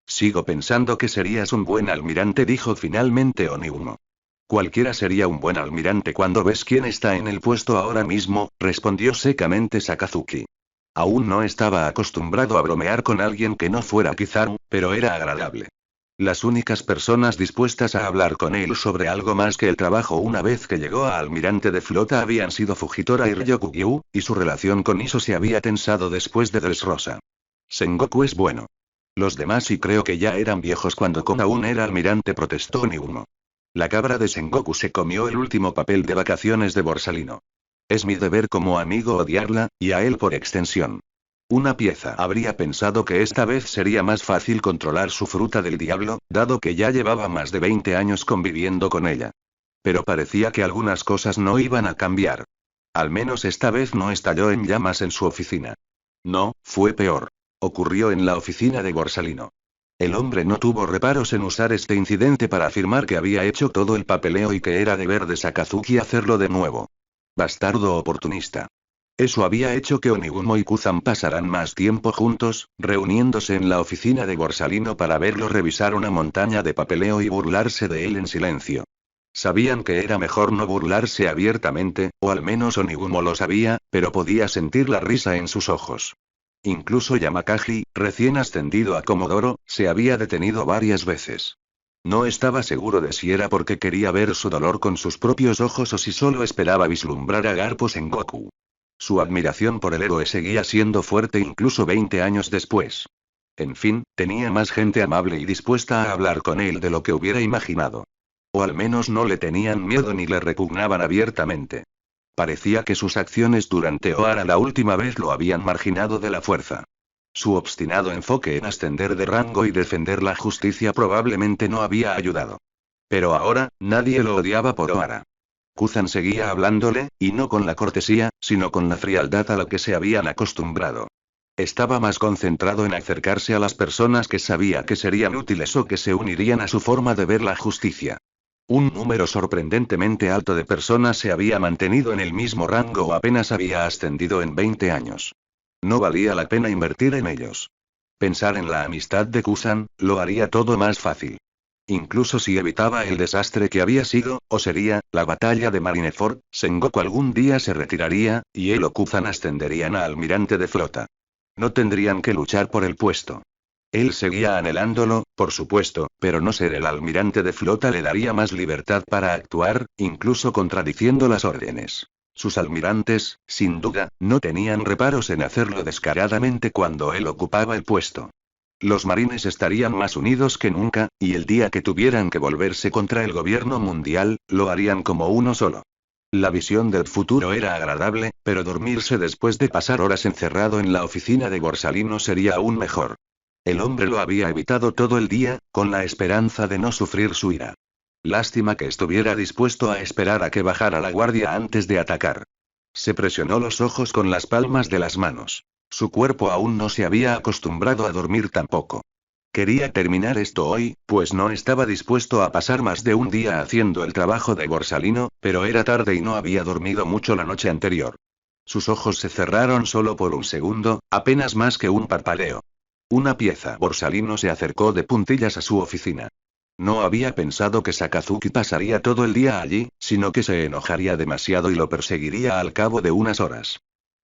Sigo pensando que serías un buen almirante, dijo finalmente Onigumo. Cualquiera sería un buen almirante cuando ves quién está en el puesto ahora mismo, respondió secamente Sakazuki. Aún no estaba acostumbrado a bromear con alguien que no fuera Kizaru, pero era agradable. Las únicas personas dispuestas a hablar con él sobre algo más que el trabajo una vez que llegó a almirante de flota habían sido Fujitora y Ryokugyu, y su relación con Iso se había tensado después de Dressrosa. Sengoku es bueno. Los demás y creo que ya eran viejos cuando Kon aún era almirante, protestó Niumo. La cabra de Sengoku se comió el último papel de vacaciones de Borsalino. Es mi deber como amigo odiarla, y a él por extensión. Una pieza habría pensado que esta vez sería más fácil controlar su fruta del diablo, dado que ya llevaba más de 20 años conviviendo con ella. Pero parecía que algunas cosas no iban a cambiar. Al menos esta vez no estalló en llamas en su oficina. No, fue peor. Ocurrió en la oficina de Borsalino. El hombre no tuvo reparos en usar este incidente para afirmar que había hecho todo el papeleo y que era deber de Sakazuki hacerlo de nuevo. Bastardo oportunista. Eso había hecho que Onigumo y Kuzan pasaran más tiempo juntos, reuniéndose en la oficina de Borsalino para verlo revisar una montaña de papeleo y burlarse de él en silencio. Sabían que era mejor no burlarse abiertamente, o al menos Onigumo lo sabía, pero podía sentir la risa en sus ojos. Incluso Yamakagi, recién ascendido a Komodoro, se había detenido varias veces. No estaba seguro de si era porque quería ver su dolor con sus propios ojos o si solo esperaba vislumbrar a Garp o Sengoku. Su admiración por el héroe seguía siendo fuerte incluso 20 años después. En fin, tenía más gente amable y dispuesta a hablar con él de lo que hubiera imaginado. O al menos no le tenían miedo ni le repugnaban abiertamente. Parecía que sus acciones durante Ohara la última vez lo habían marginado de la fuerza. Su obstinado enfoque en ascender de rango y defender la justicia probablemente no había ayudado. Pero ahora, nadie lo odiaba por Ohara. Kuzan seguía hablándole, y no con la cortesía, sino con la frialdad a la que se habían acostumbrado. Estaba más concentrado en acercarse a las personas que sabía que serían útiles o que se unirían a su forma de ver la justicia. Un número sorprendentemente alto de personas se había mantenido en el mismo rango o apenas había ascendido en 20 años. No valía la pena invertir en ellos. Pensar en la amistad de Kuzan, lo haría todo más fácil. Incluso si evitaba el desastre que había sido, o sería, la batalla de Marineford, Sengoku algún día se retiraría, y él o Kuzan ascenderían a almirante de flota. No tendrían que luchar por el puesto. Él seguía anhelándolo, por supuesto, pero no ser el almirante de flota le daría más libertad para actuar, incluso contradiciendo las órdenes. Sus almirantes, sin duda, no tenían reparos en hacerlo descaradamente cuando él ocupaba el puesto. Los marines estarían más unidos que nunca, y el día que tuvieran que volverse contra el gobierno mundial, lo harían como uno solo. La visión del futuro era agradable, pero dormirse después de pasar horas encerrado en la oficina de Borsalino sería aún mejor. El hombre lo había evitado todo el día, con la esperanza de no sufrir su ira. Lástima que estuviera dispuesto a esperar a que bajara la guardia antes de atacar. Se presionó los ojos con las palmas de las manos. Su cuerpo aún no se había acostumbrado a dormir tampoco. Quería terminar esto hoy, pues no estaba dispuesto a pasar más de un día haciendo el trabajo de Borsalino, pero era tarde y no había dormido mucho la noche anterior. Sus ojos se cerraron solo por un segundo, apenas más que un parpadeo. Una pieza. Borsalino se acercó de puntillas a su oficina. No había pensado que Sakazuki pasaría todo el día allí, sino que se enojaría demasiado y lo perseguiría al cabo de unas horas.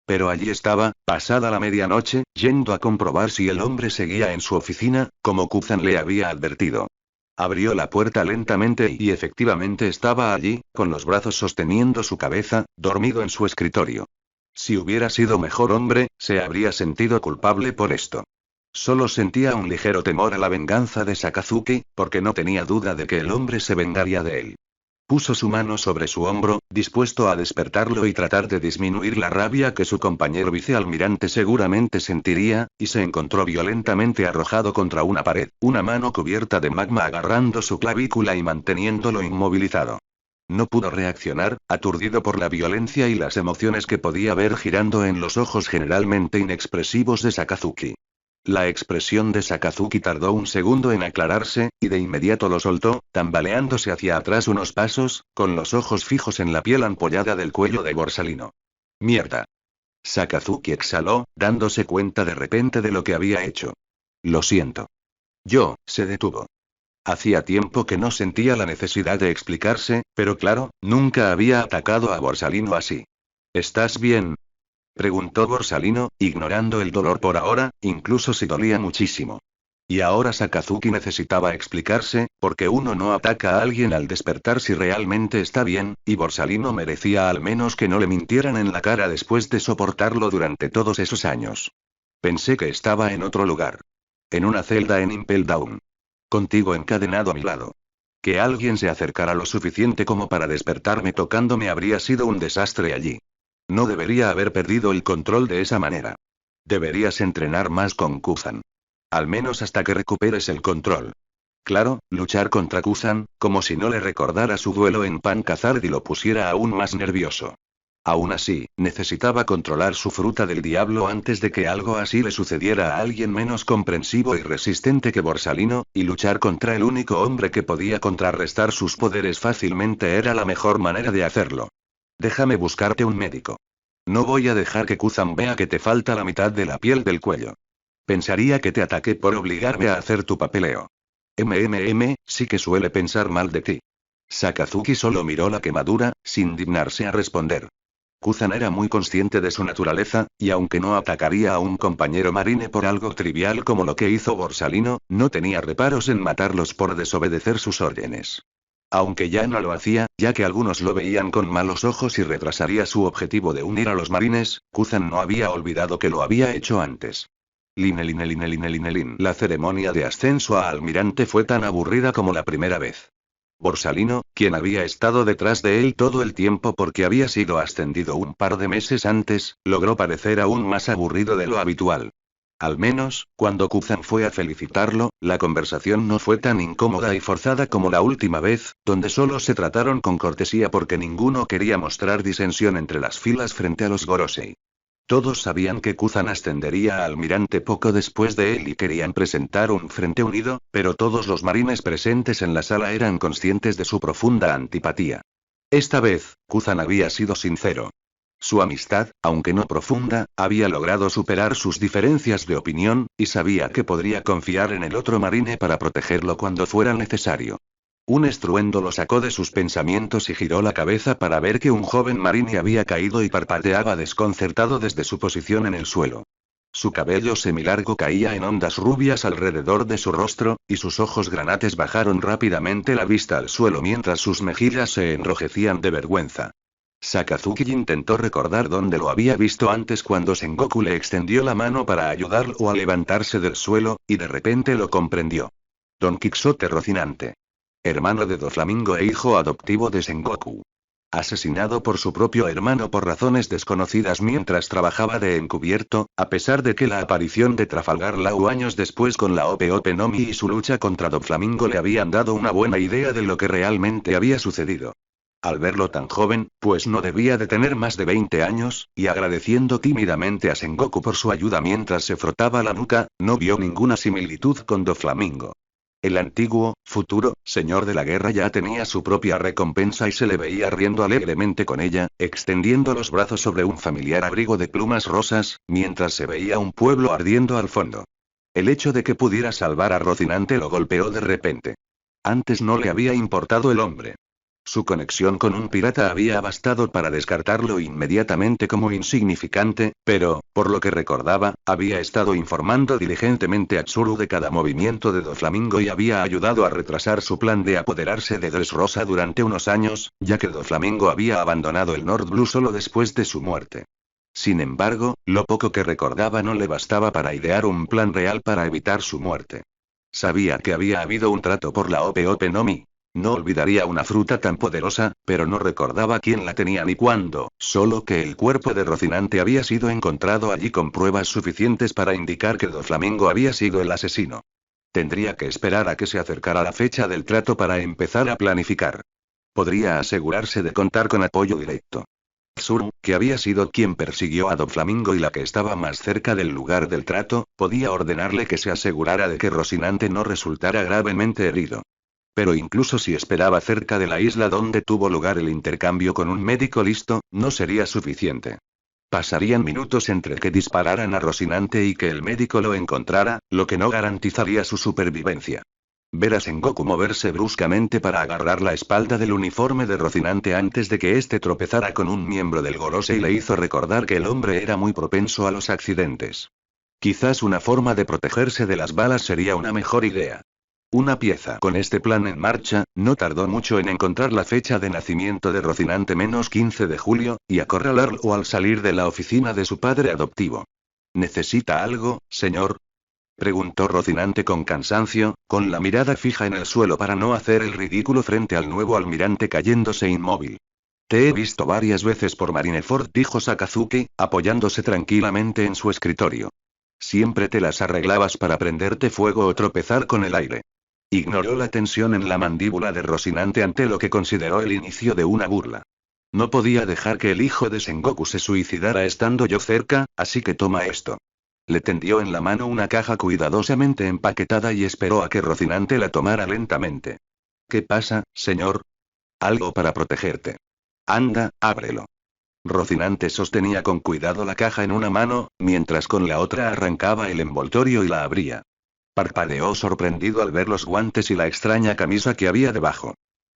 Pero allí estaba, pasada la medianoche, yendo a comprobar si el hombre seguía en su oficina, como Kuzan le había advertido. Abrió la puerta lentamente y efectivamente estaba allí, con los brazos sosteniendo su cabeza, dormido en su escritorio. Si hubiera sido mejor hombre, se habría sentido culpable por esto. Solo sentía un ligero temor a la venganza de Sakazuki, porque no tenía duda de que el hombre se vengaría de él. Puso su mano sobre su hombro, dispuesto a despertarlo y tratar de disminuir la rabia que su compañero vicealmirante seguramente sentiría, y se encontró violentamente arrojado contra una pared, una mano cubierta de magma agarrando su clavícula y manteniéndolo inmovilizado. No pudo reaccionar, aturdido por la violencia y las emociones que podía ver girando en los ojos generalmente inexpresivos de Sakazuki. La expresión de Sakazuki tardó un segundo en aclararse, y de inmediato lo soltó, tambaleándose hacia atrás unos pasos, con los ojos fijos en la piel ampollada del cuello de Borsalino. ¡Mierda! Sakazuki exhaló, dándose cuenta de repente de lo que había hecho. Lo siento. Se detuvo. Hacía tiempo que no sentía la necesidad de explicarse, pero claro, nunca había atacado a Borsalino así. ¿Estás bien?, preguntó Borsalino, ignorando el dolor por ahora, incluso si dolía muchísimo. Y ahora Sakazuki necesitaba explicarse, porque uno no ataca a alguien al despertar si realmente está bien, y Borsalino merecía al menos que no le mintieran en la cara después de soportarlo durante todos esos años. Pensé que estaba en otro lugar. En una celda en Impel Down. Contigo encadenado a mi lado. Que alguien se acercara lo suficiente como para despertarme tocándome habría sido un desastre allí. No debería haber perdido el control de esa manera. Deberías entrenar más con Kuzan. Al menos hasta que recuperes el control. Claro, luchar contra Kuzan, como si no le recordara su duelo en Pancazard y lo pusiera aún más nervioso. Aún así, necesitaba controlar su fruta del diablo antes de que algo así le sucediera a alguien menos comprensivo y resistente que Borsalino, y luchar contra el único hombre que podía contrarrestar sus poderes fácilmente era la mejor manera de hacerlo. Déjame buscarte un médico. No voy a dejar que Kuzan vea que te falta la mitad de la piel del cuello. Pensaría que te ataqué por obligarme a hacer tu papeleo. Sí que suele pensar mal de ti. Sakazuki solo miró la quemadura, sin dignarse a responder. Kuzan era muy consciente de su naturaleza, y aunque no atacaría a un compañero marine por algo trivial como lo que hizo Borsalino, no tenía reparos en matarlos por desobedecer sus órdenes. Aunque ya no lo hacía, ya que algunos lo veían con malos ojos y retrasaría su objetivo de unir a los marines, Kuzan no había olvidado que lo había hecho antes. Line. La ceremonia de ascenso a almirante fue tan aburrida como la primera vez. Borsalino, quien había estado detrás de él todo el tiempo porque había sido ascendido un par de meses antes, logró parecer aún más aburrido de lo habitual. Al menos, cuando Kuzan fue a felicitarlo, la conversación no fue tan incómoda y forzada como la última vez, donde solo se trataron con cortesía porque ninguno quería mostrar disensión entre las filas frente a los Gorosei. Todos sabían que Kuzan ascendería a almirante poco después de él y querían presentar un frente unido, pero todos los marines presentes en la sala eran conscientes de su profunda antipatía. Esta vez, Kuzan había sido sincero. Su amistad, aunque no profunda, había logrado superar sus diferencias de opinión, y sabía que podría confiar en el otro marine para protegerlo cuando fuera necesario. Un estruendo lo sacó de sus pensamientos y giró la cabeza para ver que un joven marine había caído y parpadeaba desconcertado desde su posición en el suelo. Su cabello semilargo caía en ondas rubias alrededor de su rostro, y sus ojos granates bajaron rápidamente la vista al suelo mientras sus mejillas se enrojecían de vergüenza. Sakazuki intentó recordar dónde lo había visto antes cuando Sengoku le extendió la mano para ayudarlo a levantarse del suelo, y de repente lo comprendió. Don Quixote Rocinante. Hermano de Doflamingo e hijo adoptivo de Sengoku. Asesinado por su propio hermano por razones desconocidas mientras trabajaba de encubierto, a pesar de que la aparición de Trafalgar Law años después con la Ope no Mi y su lucha contra Doflamingo le habían dado una buena idea de lo que realmente había sucedido. Al verlo tan joven, pues no debía de tener más de 20 años, y agradeciendo tímidamente a Sengoku por su ayuda mientras se frotaba la nuca, no vio ninguna similitud con Doflamingo. El antiguo, futuro, señor de la guerra ya tenía su propia recompensa y se le veía riendo alegremente con ella, extendiendo los brazos sobre un familiar abrigo de plumas rosas, mientras se veía un pueblo ardiendo al fondo. El hecho de que pudiera salvar a Rocinante lo golpeó de repente. Antes no le había importado el hombre. Su conexión con un pirata había bastado para descartarlo inmediatamente como insignificante, pero, por lo que recordaba, había estado informando diligentemente a Tsuru de cada movimiento de Doflamingo y había ayudado a retrasar su plan de apoderarse de Dressrosa durante unos años, ya que Doflamingo había abandonado el Nord Blue solo después de su muerte. Sin embargo, lo poco que recordaba no le bastaba para idear un plan real para evitar su muerte. Sabía que había habido un trato por la Ope no Mi. No olvidaría una fruta tan poderosa, pero no recordaba quién la tenía ni cuándo, solo que el cuerpo de Rocinante había sido encontrado allí con pruebas suficientes para indicar que Doflamingo había sido el asesino. Tendría que esperar a que se acercara la fecha del trato para empezar a planificar. Podría asegurarse de contar con apoyo directo. Tsuru, que había sido quien persiguió a Doflamingo y la que estaba más cerca del lugar del trato, podía ordenarle que se asegurara de que Rocinante no resultara gravemente herido. Pero incluso si esperaba cerca de la isla donde tuvo lugar el intercambio con un médico listo, no sería suficiente. Pasarían minutos entre que dispararan a Rocinante y que el médico lo encontrara, lo que no garantizaría su supervivencia. Ver a Sengoku moverse bruscamente para agarrar la espalda del uniforme de Rocinante antes de que éste tropezara con un miembro del Gorosei le hizo recordar que el hombre era muy propenso a los accidentes. Quizás una forma de protegerse de las balas sería una mejor idea. Una pieza. Con este plan en marcha, no tardó mucho en encontrar la fecha de nacimiento de Rocinante -15 de julio, y acorralarlo al salir de la oficina de su padre adoptivo. ¿Necesita algo, señor?, preguntó Rocinante con cansancio, con la mirada fija en el suelo para no hacer el ridículo frente al nuevo almirante cayéndose inmóvil. Te he visto varias veces por Marineford, dijo Sakazuki, apoyándose tranquilamente en su escritorio. Siempre te las arreglabas para prenderte fuego o tropezar con el aire. Ignoró la tensión en la mandíbula de Rocinante ante lo que consideró el inicio de una burla. No podía dejar que el hijo de Sengoku se suicidara estando yo cerca, así que toma esto. Le tendió en la mano una caja cuidadosamente empaquetada y esperó a que Rocinante la tomara lentamente. ¿Qué pasa, señor? Algo para protegerte. Anda, ábrelo. Rocinante sostenía con cuidado la caja en una mano, mientras con la otra arrancaba el envoltorio y la abría. Parpadeó sorprendido al ver los guantes y la extraña camisa que había debajo.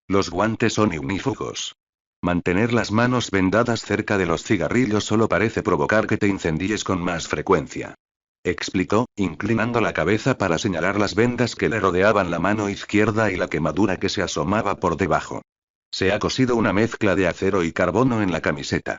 Los guantes son ignífugos. Mantener las manos vendadas cerca de los cigarrillos solo parece provocar que te incendies con más frecuencia. Explicó, inclinando la cabeza para señalar las vendas que le rodeaban la mano izquierda y la quemadura que se asomaba por debajo. Se ha cosido una mezcla de acero y carbono en la camiseta.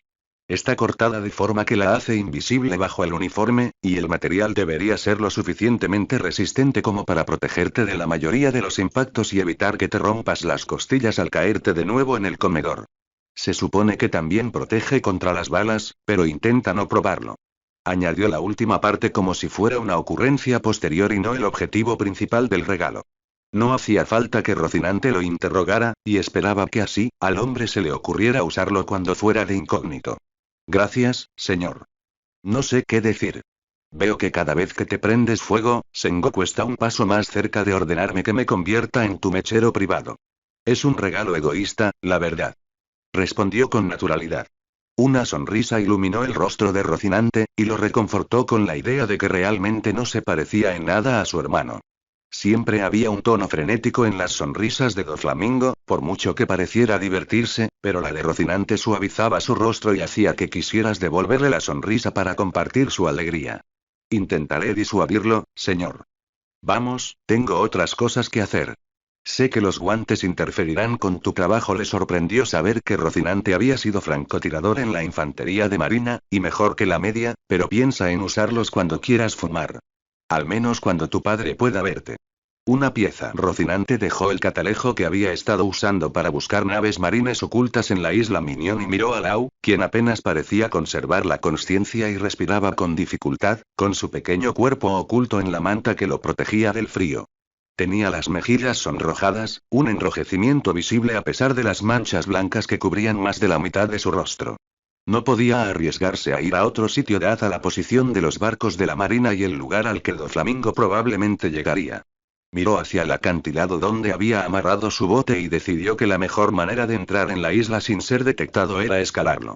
Está cortada de forma que la hace invisible bajo el uniforme, y el material debería ser lo suficientemente resistente como para protegerte de la mayoría de los impactos y evitar que te rompas las costillas al caerte de nuevo en el comedor. Se supone que también protege contra las balas, pero intenta no probarlo. Añadió la última parte como si fuera una ocurrencia posterior y no el objetivo principal del regalo. No hacía falta que Rocinante lo interrogara, y esperaba que así, al hombre se le ocurriera usarlo cuando fuera de incógnito. Gracias, señor. No sé qué decir. Veo que cada vez que te prendes fuego, Sengoku está un paso más cerca de ordenarme que me convierta en tu mechero privado. Es un regalo egoísta, la verdad. Respondió con naturalidad. Una sonrisa iluminó el rostro de Rocinante, y lo reconfortó con la idea de que realmente no se parecía en nada a su hermano. Siempre había un tono frenético en las sonrisas de Doflamingo, por mucho que pareciera divertirse, pero la de Rocinante suavizaba su rostro y hacía que quisieras devolverle la sonrisa para compartir su alegría. Intentaré disuadirlo, señor. Vamos, tengo otras cosas que hacer. Sé que los guantes interferirán con tu trabajo. Le sorprendió saber que Rocinante había sido francotirador en la infantería de marina, y mejor que la media, pero piensa en usarlos cuando quieras fumar. Al menos cuando tu padre pueda verte. Una pieza. Rocinante dejó el catalejo que había estado usando para buscar naves marines ocultas en la isla Minion y miró a Lau, quien apenas parecía conservar la consciencia y respiraba con dificultad, con su pequeño cuerpo oculto en la manta que lo protegía del frío. Tenía las mejillas sonrojadas, un enrojecimiento visible a pesar de las manchas blancas que cubrían más de la mitad de su rostro. No podía arriesgarse a ir a otro sitio dada la posición de los barcos de la marina y el lugar al que Doflamingo probablemente llegaría. Miró hacia el acantilado donde había amarrado su bote y decidió que la mejor manera de entrar en la isla sin ser detectado era escalarlo.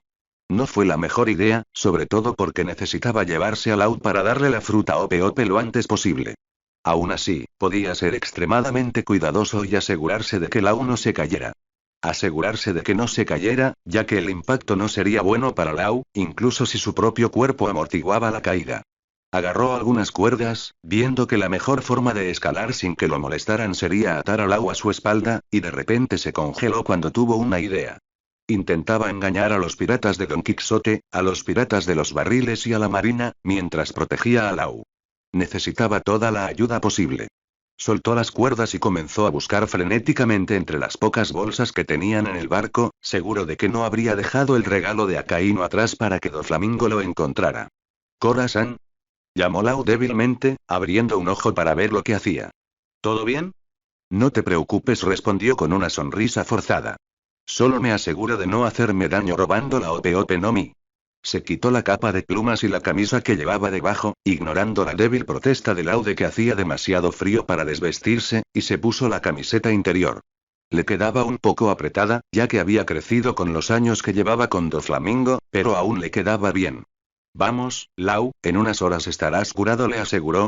No fue la mejor idea, sobre todo porque necesitaba llevarse a Lau para darle la fruta Ope Ope lo antes posible. Aún así, podía ser extremadamente cuidadoso y asegurarse de que Lau no se cayera. Asegurarse de que no se cayera, ya que el impacto no sería bueno para Lau, incluso si su propio cuerpo amortiguaba la caída. Agarró algunas cuerdas, viendo que la mejor forma de escalar sin que lo molestaran sería atar al agua a su espalda, y de repente se congeló cuando tuvo una idea. Intentaba engañar a los piratas de Don Quixote, a los piratas de los barriles y a la marina, mientras protegía a Lau. Necesitaba toda la ayuda posible. Soltó las cuerdas y comenzó a buscar frenéticamente entre las pocas bolsas que tenían en el barco, seguro de que no habría dejado el regalo de Akainu atrás para que Doflamingo lo encontrara. «Kora-san», llamó Lau débilmente, abriendo un ojo para ver lo que hacía. «¿Todo bien?» «No te preocupes», respondió con una sonrisa forzada. «Solo me aseguro de no hacerme daño robando la Ope Ope no Mi». Se quitó la capa de plumas y la camisa que llevaba debajo, ignorando la débil protesta de Lau de que hacía demasiado frío para desvestirse, y se puso la camiseta interior. Le quedaba un poco apretada, ya que había crecido con los años que llevaba con Doflamingo, pero aún le quedaba bien. «Vamos, Lau, en unas horas estarás curado», le aseguró.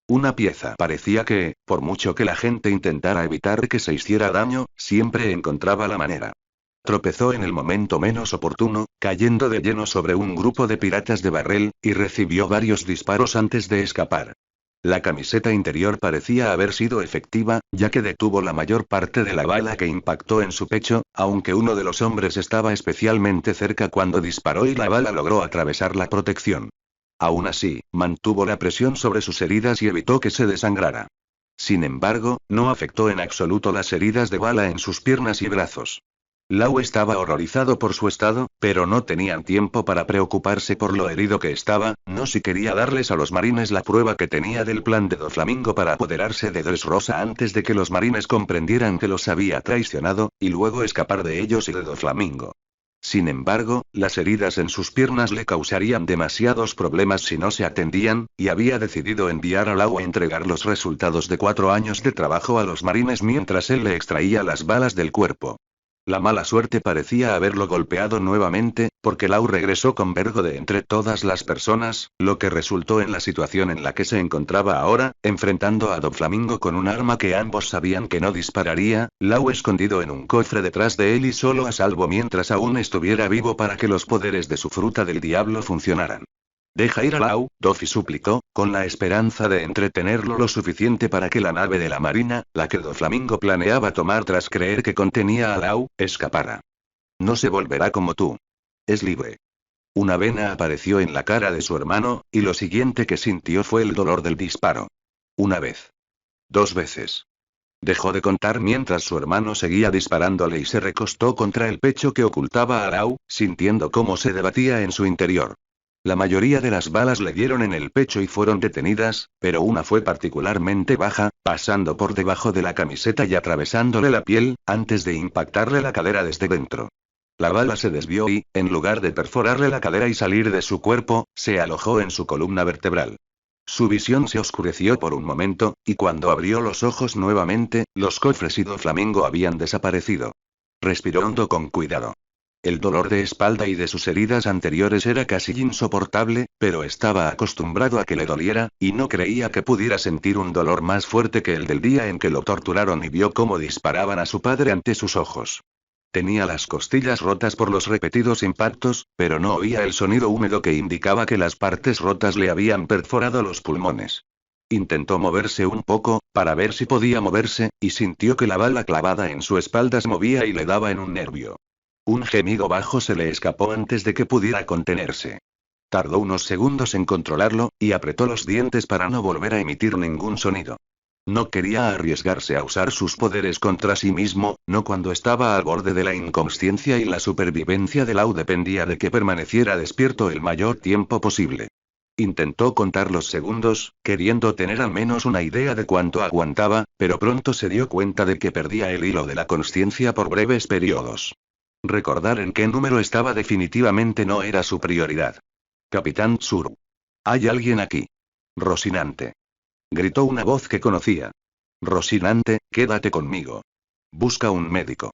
Una pieza. Parecía que, por mucho que la gente intentara evitar que se hiciera daño, siempre encontraba la manera. Tropezó en el momento menos oportuno, cayendo de lleno sobre un grupo de piratas de barrel, y recibió varios disparos antes de escapar. La camiseta interior parecía haber sido efectiva, ya que detuvo la mayor parte de la bala que impactó en su pecho, aunque uno de los hombres estaba especialmente cerca cuando disparó y la bala logró atravesar la protección. Aún así, mantuvo la presión sobre sus heridas y evitó que se desangrara. Sin embargo, no afectó en absoluto las heridas de bala en sus piernas y brazos. Lau estaba horrorizado por su estado, pero no tenían tiempo para preocuparse por lo herido que estaba, no si quería darles a los marines la prueba que tenía del plan de Doflamingo para apoderarse de Dressrosa antes de que los marines comprendieran que los había traicionado, y luego escapar de ellos y de Doflamingo. Sin embargo, las heridas en sus piernas le causarían demasiados problemas si no se atendían, y había decidido enviar a Lau a entregar los resultados de 4 años de trabajo a los marines mientras él le extraía las balas del cuerpo. La mala suerte parecía haberlo golpeado nuevamente, porque Lau regresó con Vergo de entre todas las personas, lo que resultó en la situación en la que se encontraba ahora, enfrentando a Doflamingo con un arma que ambos sabían que no dispararía, Lau escondido en un cofre detrás de él y solo a salvo mientras aún estuviera vivo para que los poderes de su fruta del diablo funcionaran. «Deja ir a Lau», Doffy suplicó, con la esperanza de entretenerlo lo suficiente para que la nave de la marina, la que Doflamingo planeaba tomar tras creer que contenía a Lau, escapara. «No se volverá como tú. Es libre». Una vena apareció en la cara de su hermano, y lo siguiente que sintió fue el dolor del disparo. Una vez. 2 veces. Dejó de contar mientras su hermano seguía disparándole y se recostó contra el pecho que ocultaba a Lau, sintiendo cómo se debatía en su interior. La mayoría de las balas le dieron en el pecho y fueron detenidas, pero una fue particularmente baja, pasando por debajo de la camiseta y atravesándole la piel, antes de impactarle la cadera desde dentro. La bala se desvió y, en lugar de perforarle la cadera y salir de su cuerpo, se alojó en su columna vertebral. Su visión se oscureció por un momento, y cuando abrió los ojos nuevamente, los cofres y Doflamingo habían desaparecido. Respiró hondo con cuidado. El dolor de espalda y de sus heridas anteriores era casi insoportable, pero estaba acostumbrado a que le doliera, y no creía que pudiera sentir un dolor más fuerte que el del día en que lo torturaron y vio cómo disparaban a su padre ante sus ojos. Tenía las costillas rotas por los repetidos impactos, pero no oía el sonido húmedo que indicaba que las partes rotas le habían perforado los pulmones. Intentó moverse un poco, para ver si podía moverse, y sintió que la bala clavada en su espalda se movía y le daba en un nervio. Un gemido bajo se le escapó antes de que pudiera contenerse. Tardó unos segundos en controlarlo, y apretó los dientes para no volver a emitir ningún sonido. No quería arriesgarse a usar sus poderes contra sí mismo, no cuando estaba al borde de la inconsciencia y la supervivencia de Lau dependía de que permaneciera despierto el mayor tiempo posible. Intentó contar los segundos, queriendo tener al menos una idea de cuánto aguantaba, pero pronto se dio cuenta de que perdía el hilo de la consciencia por breves periodos. Recordar en qué número estaba definitivamente no era su prioridad. Capitán Tsuru. ¿Hay alguien aquí? Rocinante. Gritó una voz que conocía. Rocinante, quédate conmigo. Busca un médico.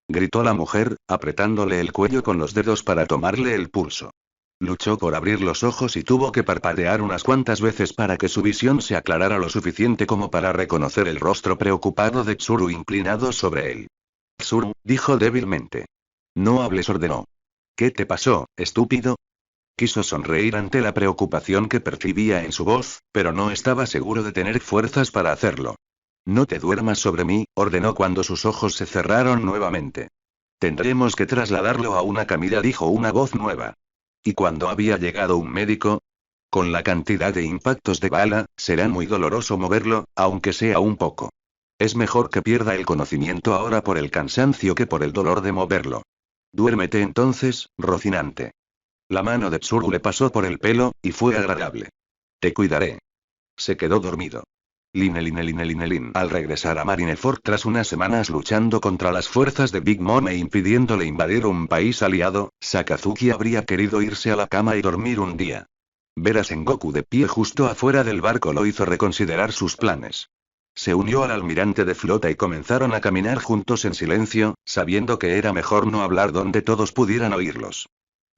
Gritó la mujer, apretándole el cuello con los dedos para tomarle el pulso. Luchó por abrir los ojos y tuvo que parpadear unas cuantas veces para que su visión se aclarara lo suficiente como para reconocer el rostro preocupado de Tsuru inclinado sobre él. Tsuru, dijo débilmente. No hables, ordenó. ¿Qué te pasó, estúpido? Quiso sonreír ante la preocupación que percibía en su voz, pero no estaba seguro de tener fuerzas para hacerlo. No te duermas sobre mí, ordenó cuando sus ojos se cerraron nuevamente. Tendremos que trasladarlo a una camilla, dijo una voz nueva. ¿Y cuando había llegado un médico? Con la cantidad de impactos de bala, será muy doloroso moverlo, aunque sea un poco. Es mejor que pierda el conocimiento ahora por el cansancio que por el dolor de moverlo. Duérmete entonces, Rocinante. La mano de Tsuru le pasó por el pelo, y fue agradable. Te cuidaré. Se quedó dormido. Line. Al regresar a Marineford tras unas semanas luchando contra las fuerzas de Big Mom e impidiéndole invadir un país aliado, Sakazuki habría querido irse a la cama y dormir un día. Ver a Sengoku de pie justo afuera del barco lo hizo reconsiderar sus planes. Se unió al almirante de flota y comenzaron a caminar juntos en silencio, sabiendo que era mejor no hablar donde todos pudieran oírlos.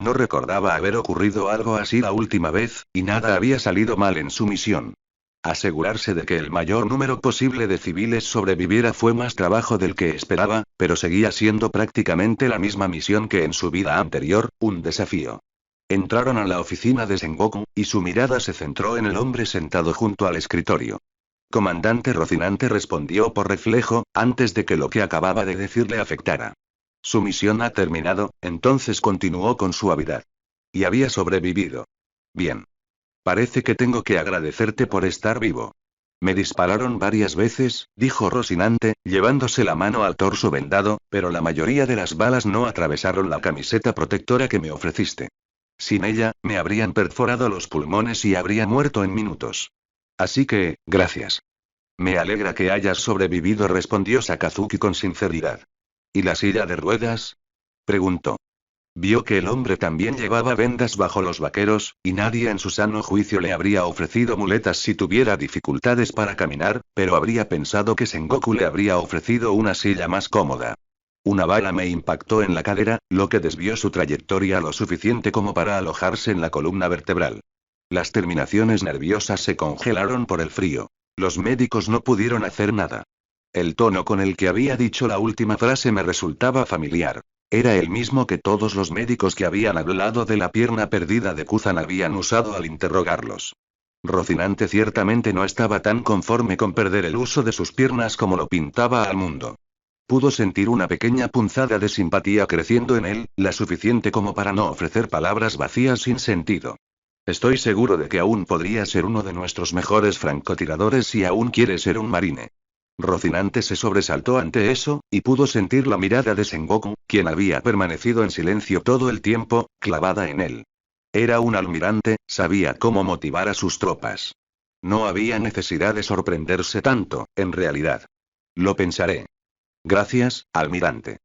No recordaba haber ocurrido algo así la última vez, y nada había salido mal en su misión. Asegurarse de que el mayor número posible de civiles sobreviviera fue más trabajo del que esperaba, pero seguía siendo prácticamente la misma misión que en su vida anterior, un desafío. Entraron a la oficina de Sengoku, y su mirada se centró en el hombre sentado junto al escritorio. Comandante Rocinante, respondió por reflejo, antes de que lo que acababa de decir le afectara. Su misión ha terminado, entonces continuó con suavidad. Y había sobrevivido. Bien. Parece que tengo que agradecerte por estar vivo. Me dispararon varias veces, dijo Rocinante, llevándose la mano al torso vendado, pero la mayoría de las balas no atravesaron la camiseta protectora que me ofreciste. Sin ella, me habrían perforado los pulmones y habría muerto en minutos. Así que, gracias. Me alegra que hayas sobrevivido, respondió Sakazuki con sinceridad. ¿Y la silla de ruedas? Preguntó. Vio que el hombre también llevaba vendas bajo los vaqueros, y nadie en su sano juicio le habría ofrecido muletas si tuviera dificultades para caminar, pero habría pensado que Sengoku le habría ofrecido una silla más cómoda. Una bala me impactó en la cadera, lo que desvió su trayectoria lo suficiente como para alojarse en la columna vertebral. Las terminaciones nerviosas se congelaron por el frío. Los médicos no pudieron hacer nada. El tono con el que había dicho la última frase me resultaba familiar. Era el mismo que todos los médicos que habían hablado de la pierna perdida de Kuzan habían usado al interrogarlos. Rocinante ciertamente no estaba tan conforme con perder el uso de sus piernas como lo pintaba al mundo. pudo sentir una pequeña punzada de simpatía creciendo en él, la suficiente como para no ofrecer palabras vacías sin sentido. Estoy seguro de que aún podría ser uno de nuestros mejores francotiradores si aún quiere ser un marine. Rocinante se sobresaltó ante eso, y pudo sentir la mirada de Sengoku, quien había permanecido en silencio todo el tiempo, clavada en él. Era un almirante, sabía cómo motivar a sus tropas. No había necesidad de sorprenderse tanto, en realidad. Lo pensaré. Gracias, almirante.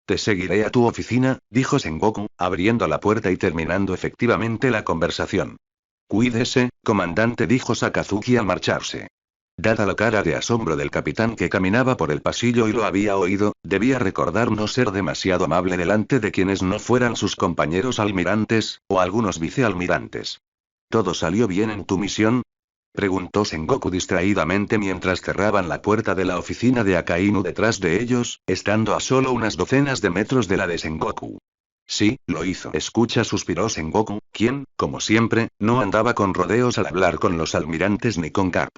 Te seguiré a tu oficina, dijo Sengoku, abriendo la puerta y terminando efectivamente la conversación. Cuídese, comandante, dijo Sakazuki al marcharse. Dada la cara de asombro del capitán que caminaba por el pasillo y lo había oído, debía recordar no ser demasiado amable delante de quienes no fueran sus compañeros almirantes, o algunos vicealmirantes. ¿Todo salió bien en tu misión?, preguntó Sengoku distraídamente mientras cerraban la puerta de la oficina de Akainu detrás de ellos, estando a solo unas docenas de metros de la de Sengoku. Sí, lo hizo. Escucha, suspiró Sengoku, quien, como siempre, no andaba con rodeos al hablar con los almirantes ni con Garp.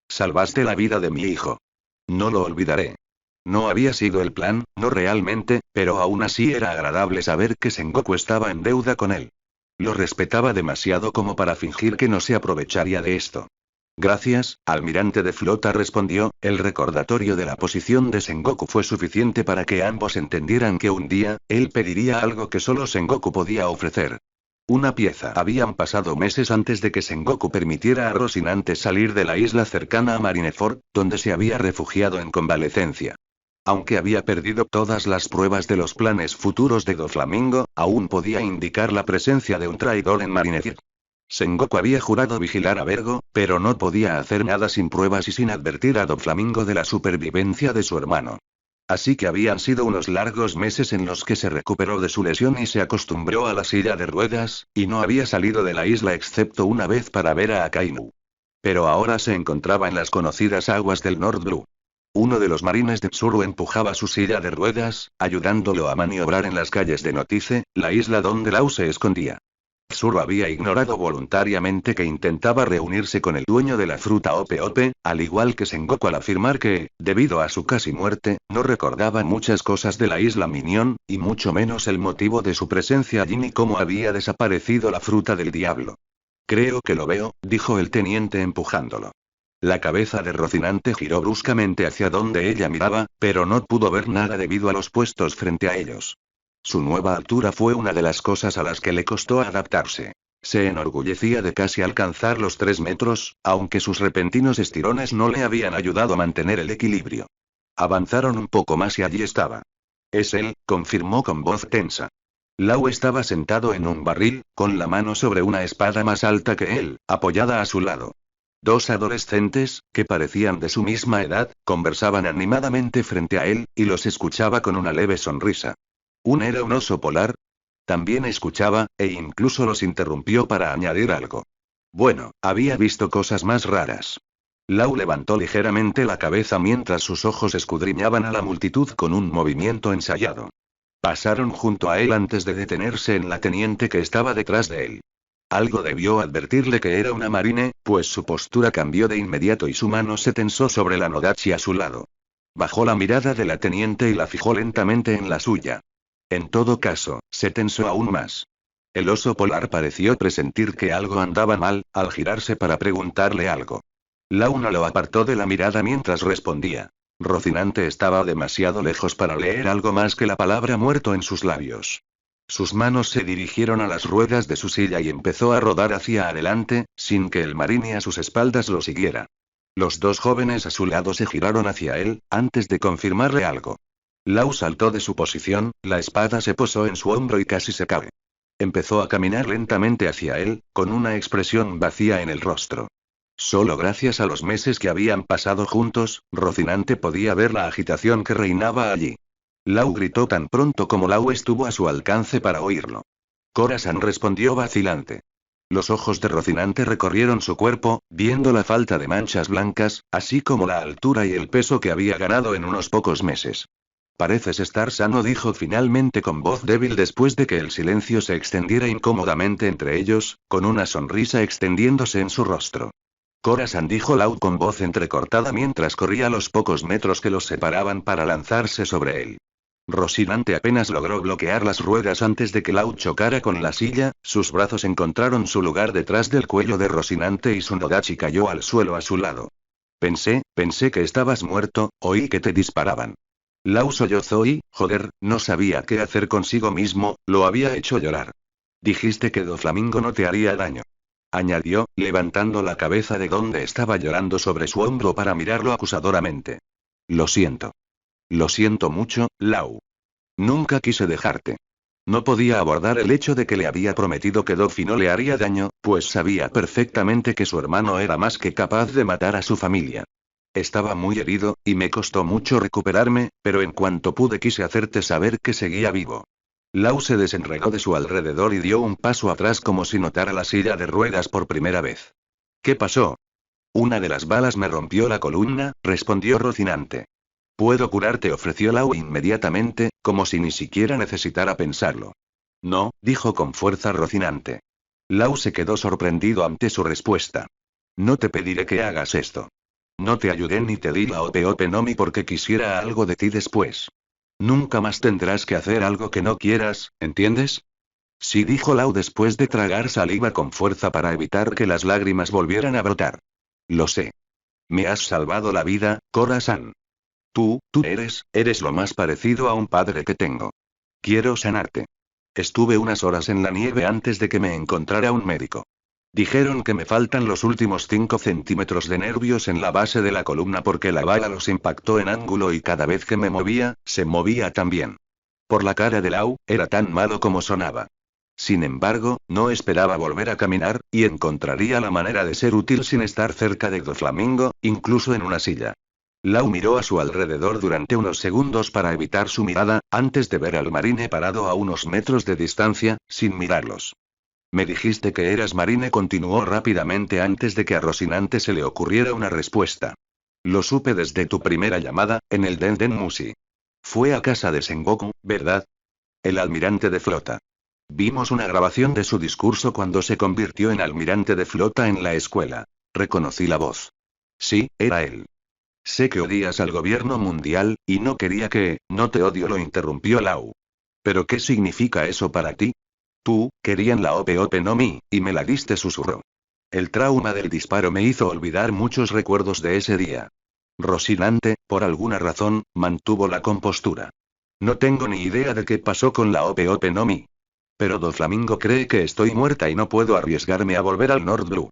Salvaste la vida de mi hijo. No lo olvidaré. No había sido el plan, no realmente, pero aún así era agradable saber que Sengoku estaba en deuda con él. Lo respetaba demasiado como para fingir que no se aprovecharía de esto. Gracias, almirante de flota, respondió. El recordatorio de la posición de Sengoku fue suficiente para que ambos entendieran que un día, él pediría algo que solo Sengoku podía ofrecer. Una pieza. Habían pasado meses antes de que Sengoku permitiera a Rocinante salir de la isla cercana a Marineford, donde se había refugiado en convalecencia. Aunque había perdido todas las pruebas de los planes futuros de Doflamingo, aún podía indicar la presencia de un traidor en Marineford. Sengoku había jurado vigilar a Vergo, pero no podía hacer nada sin pruebas y sin advertir a Doflamingo de la supervivencia de su hermano. Así que habían sido unos largos meses en los que se recuperó de su lesión y se acostumbró a la silla de ruedas, y no había salido de la isla excepto una vez para ver a Akainu. Pero ahora se encontraba en las conocidas aguas del North Blue. Uno de los marines de Tsuru empujaba su silla de ruedas, ayudándolo a maniobrar en las calles de Notice, la isla donde Lau se escondía. Tsuru había ignorado voluntariamente que intentaba reunirse con el dueño de la fruta Ope Ope, al igual que Sengoku al afirmar que, debido a su casi muerte, no recordaba muchas cosas de la isla Minion, y mucho menos el motivo de su presencia allí ni cómo había desaparecido la fruta del diablo. Creo que lo veo, dijo el teniente empujándolo. La cabeza de Rocinante giró bruscamente hacia donde ella miraba, pero no pudo ver nada debido a los puestos frente a ellos. Su nueva altura fue una de las cosas a las que le costó adaptarse. Se enorgullecía de casi alcanzar los 3 metros, aunque sus repentinos estirones no le habían ayudado a mantener el equilibrio. Avanzaron un poco más y allí estaba. Es él, confirmó con voz tensa. Lau estaba sentado en un barril, con la mano sobre una espada más alta que él, apoyada a su lado. 2 adolescentes, que parecían de su misma edad, conversaban animadamente frente a él, y los escuchaba con una leve sonrisa. ¿Era un oso polar? También escuchaba, e incluso los interrumpió para añadir algo. Bueno, había visto cosas más raras. Lau levantó ligeramente la cabeza mientras sus ojos escudriñaban a la multitud con un movimiento ensayado. Pasaron junto a él antes de detenerse en la teniente que estaba detrás de él. Algo debió advertirle que era una marine, pues su postura cambió de inmediato y su mano se tensó sobre la Nodachi a su lado. Bajó la mirada de la teniente y la fijó lentamente en la suya. En todo caso, se tensó aún más. El oso polar pareció presentir que algo andaba mal, al girarse para preguntarle algo. Launa lo apartó de la mirada mientras respondía. Rocinante estaba demasiado lejos para leer algo más que la palabra muerto en sus labios. Sus manos se dirigieron a las ruedas de su silla y empezó a rodar hacia adelante, sin que el marine a sus espaldas lo siguiera. Los 2 jóvenes a su lado se giraron hacia él, antes de confirmarle algo. Lau saltó de su posición, la espada se posó en su hombro y casi se cae. Empezó a caminar lentamente hacia él, con una expresión vacía en el rostro. Solo gracias a los meses que habían pasado juntos, Rocinante podía ver la agitación que reinaba allí. Lau gritó tan pronto como Lau estuvo a su alcance para oírlo. Corazon respondió vacilante. Los ojos de Rocinante recorrieron su cuerpo, viendo la falta de manchas blancas, así como la altura y el peso que había ganado en unos pocos meses. Pareces estar sano, dijo finalmente con voz débil después de que el silencio se extendiera incómodamente entre ellos, con una sonrisa extendiéndose en su rostro. Khorasan, dijo Lau con voz entrecortada mientras corría los pocos metros que los separaban para lanzarse sobre él. Rocinante apenas logró bloquear las ruedas antes de que Lau chocara con la silla, sus brazos encontraron su lugar detrás del cuello de Rocinante y su Nodachi cayó al suelo a su lado. Pensé que estabas muerto, oí que te disparaban. Lau sollozó y, joder, no sabía qué hacer consigo mismo, lo había hecho llorar. Dijiste que Doflamingo no te haría daño. Añadió, levantando la cabeza de donde estaba llorando sobre su hombro para mirarlo acusadoramente. Lo siento. Lo siento mucho, Lau. Nunca quise dejarte. No podía abordar el hecho de que le había prometido que Dofi no le haría daño, pues sabía perfectamente que su hermano era más que capaz de matar a su familia. Estaba muy herido, y me costó mucho recuperarme, pero en cuanto pude quise hacerte saber que seguía vivo. Lau se desenredó de su alrededor y dio un paso atrás como si notara la silla de ruedas por primera vez. ¿Qué pasó? Una de las balas me rompió la columna, respondió Rocinante. Puedo curarte, ofreció Lau inmediatamente, como si ni siquiera necesitara pensarlo. No, dijo con fuerza Rocinante. Lau se quedó sorprendido ante su respuesta. No te pediré que hagas esto. No te ayudé ni te di la Ope Ope no Mi porque quisiera algo de ti después. Nunca más tendrás que hacer algo que no quieras, ¿entiendes? Sí, dijo Lau después de tragar saliva con fuerza para evitar que las lágrimas volvieran a brotar. Lo sé. Me has salvado la vida, Khorasan. Tú eres lo más parecido a un padre que tengo. Quiero sanarte. Estuve unas horas en la nieve antes de que me encontrara un médico. Dijeron que me faltan los últimos 5 centímetros de nervios en la base de la columna porque la bala los impactó en ángulo y cada vez que me movía, se movía también. Por la cara de Lau, era tan malo como sonaba. Sin embargo, no esperaba volver a caminar, y encontraría la manera de ser útil sin estar cerca de Doflamingo, incluso en una silla. Lau miró a su alrededor durante unos segundos para evitar su mirada, antes de ver al marine parado a unos metros de distancia, sin mirarlos. Me dijiste que eras marine, continuó rápidamente antes de que a Rocinante se le ocurriera una respuesta. Lo supe desde tu primera llamada, en el Den Mushi. Fue a casa de Sengoku, ¿verdad? El almirante de flota. Vimos una grabación de su discurso cuando se convirtió en almirante de flota en la escuela. Reconocí la voz. Sí, era él. Sé que odias al gobierno mundial, y no quería que... No te odio, lo interrumpió Lau. ¿Pero qué significa eso para ti? Tú, querían la Ope Ope no Mi, y me la diste, susurró. El trauma del disparo me hizo olvidar muchos recuerdos de ese día. Rocinante, por alguna razón, mantuvo la compostura. No tengo ni idea de qué pasó con la Ope Ope no Mi. Pero Doflamingo cree que estoy muerta y no puedo arriesgarme a volver al Nord Blue.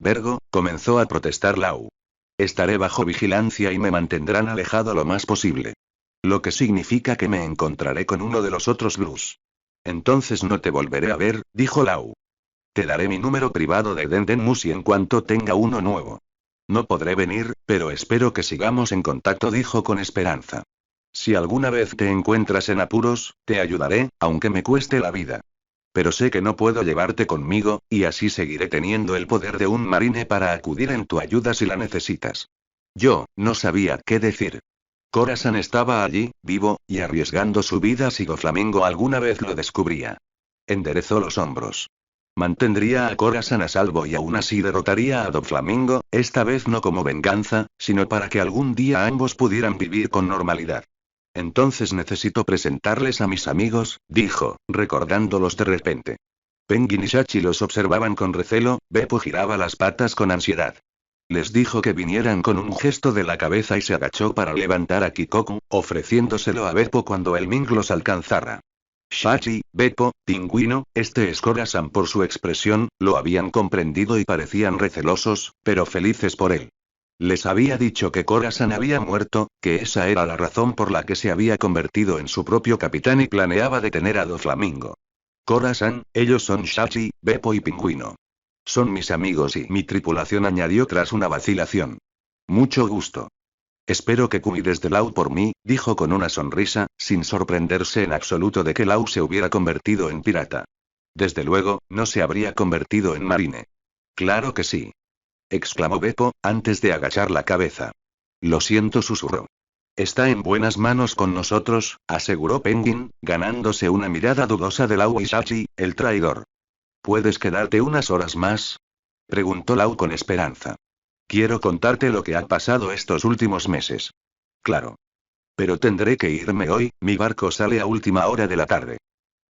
Vergo, comenzó a protestar Lau. Estaré bajo vigilancia y me mantendrán alejado lo más posible. Lo que significa que me encontraré con uno de los otros Blues. Entonces no te volveré a ver, dijo Lau. Te daré mi número privado de Den Mushi en cuanto tenga uno nuevo. No podré venir, pero espero que sigamos en contacto, dijo con esperanza. Si alguna vez te encuentras en apuros, te ayudaré, aunque me cueste la vida. Pero sé que no puedo llevarte conmigo, y así seguiré teniendo el poder de un marine para acudir en tu ayuda si la necesitas. Yo, no sabía qué decir. Khorasan estaba allí, vivo, y arriesgando su vida si Doflamingo alguna vez lo descubría. Enderezó los hombros. Mantendría a Khorasan a salvo y aún así derrotaría a Doflamingo, esta vez no como venganza, sino para que algún día ambos pudieran vivir con normalidad. Entonces necesito presentarles a mis amigos, dijo, recordándolos de repente. Penguin y Shachi los observaban con recelo, Beppo giraba las patas con ansiedad. Les dijo que vinieran con un gesto de la cabeza y se agachó para levantar a Kikoku, ofreciéndoselo a Beppo cuando el Ming los alcanzara. Shachi, Beppo, Pingüino, este es Khorasan. Por su expresión, lo habían comprendido y parecían recelosos, pero felices por él. Les había dicho que Khorasan había muerto, que esa era la razón por la que se había convertido en su propio capitán y planeaba detener a Doflamingo. Khorasan, ellos son Shachi, Beppo y Pingüino. Son mis amigos y mi tripulación, añadió tras una vacilación. Mucho gusto. Espero que cuides de Lau por mí, dijo con una sonrisa, sin sorprenderse en absoluto de que Lau se hubiera convertido en pirata. Desde luego, no se habría convertido en marine. Claro que sí. Exclamó Beppo, antes de agachar la cabeza. Lo siento, susurró. Está en buenas manos con nosotros, aseguró Penguin, ganándose una mirada dudosa de Lau y Shachi, el traidor. ¿Puedes quedarte unas horas más? Preguntó Lau con esperanza. Quiero contarte lo que ha pasado estos últimos meses. Claro. Pero tendré que irme hoy, mi barco sale a última hora de la tarde.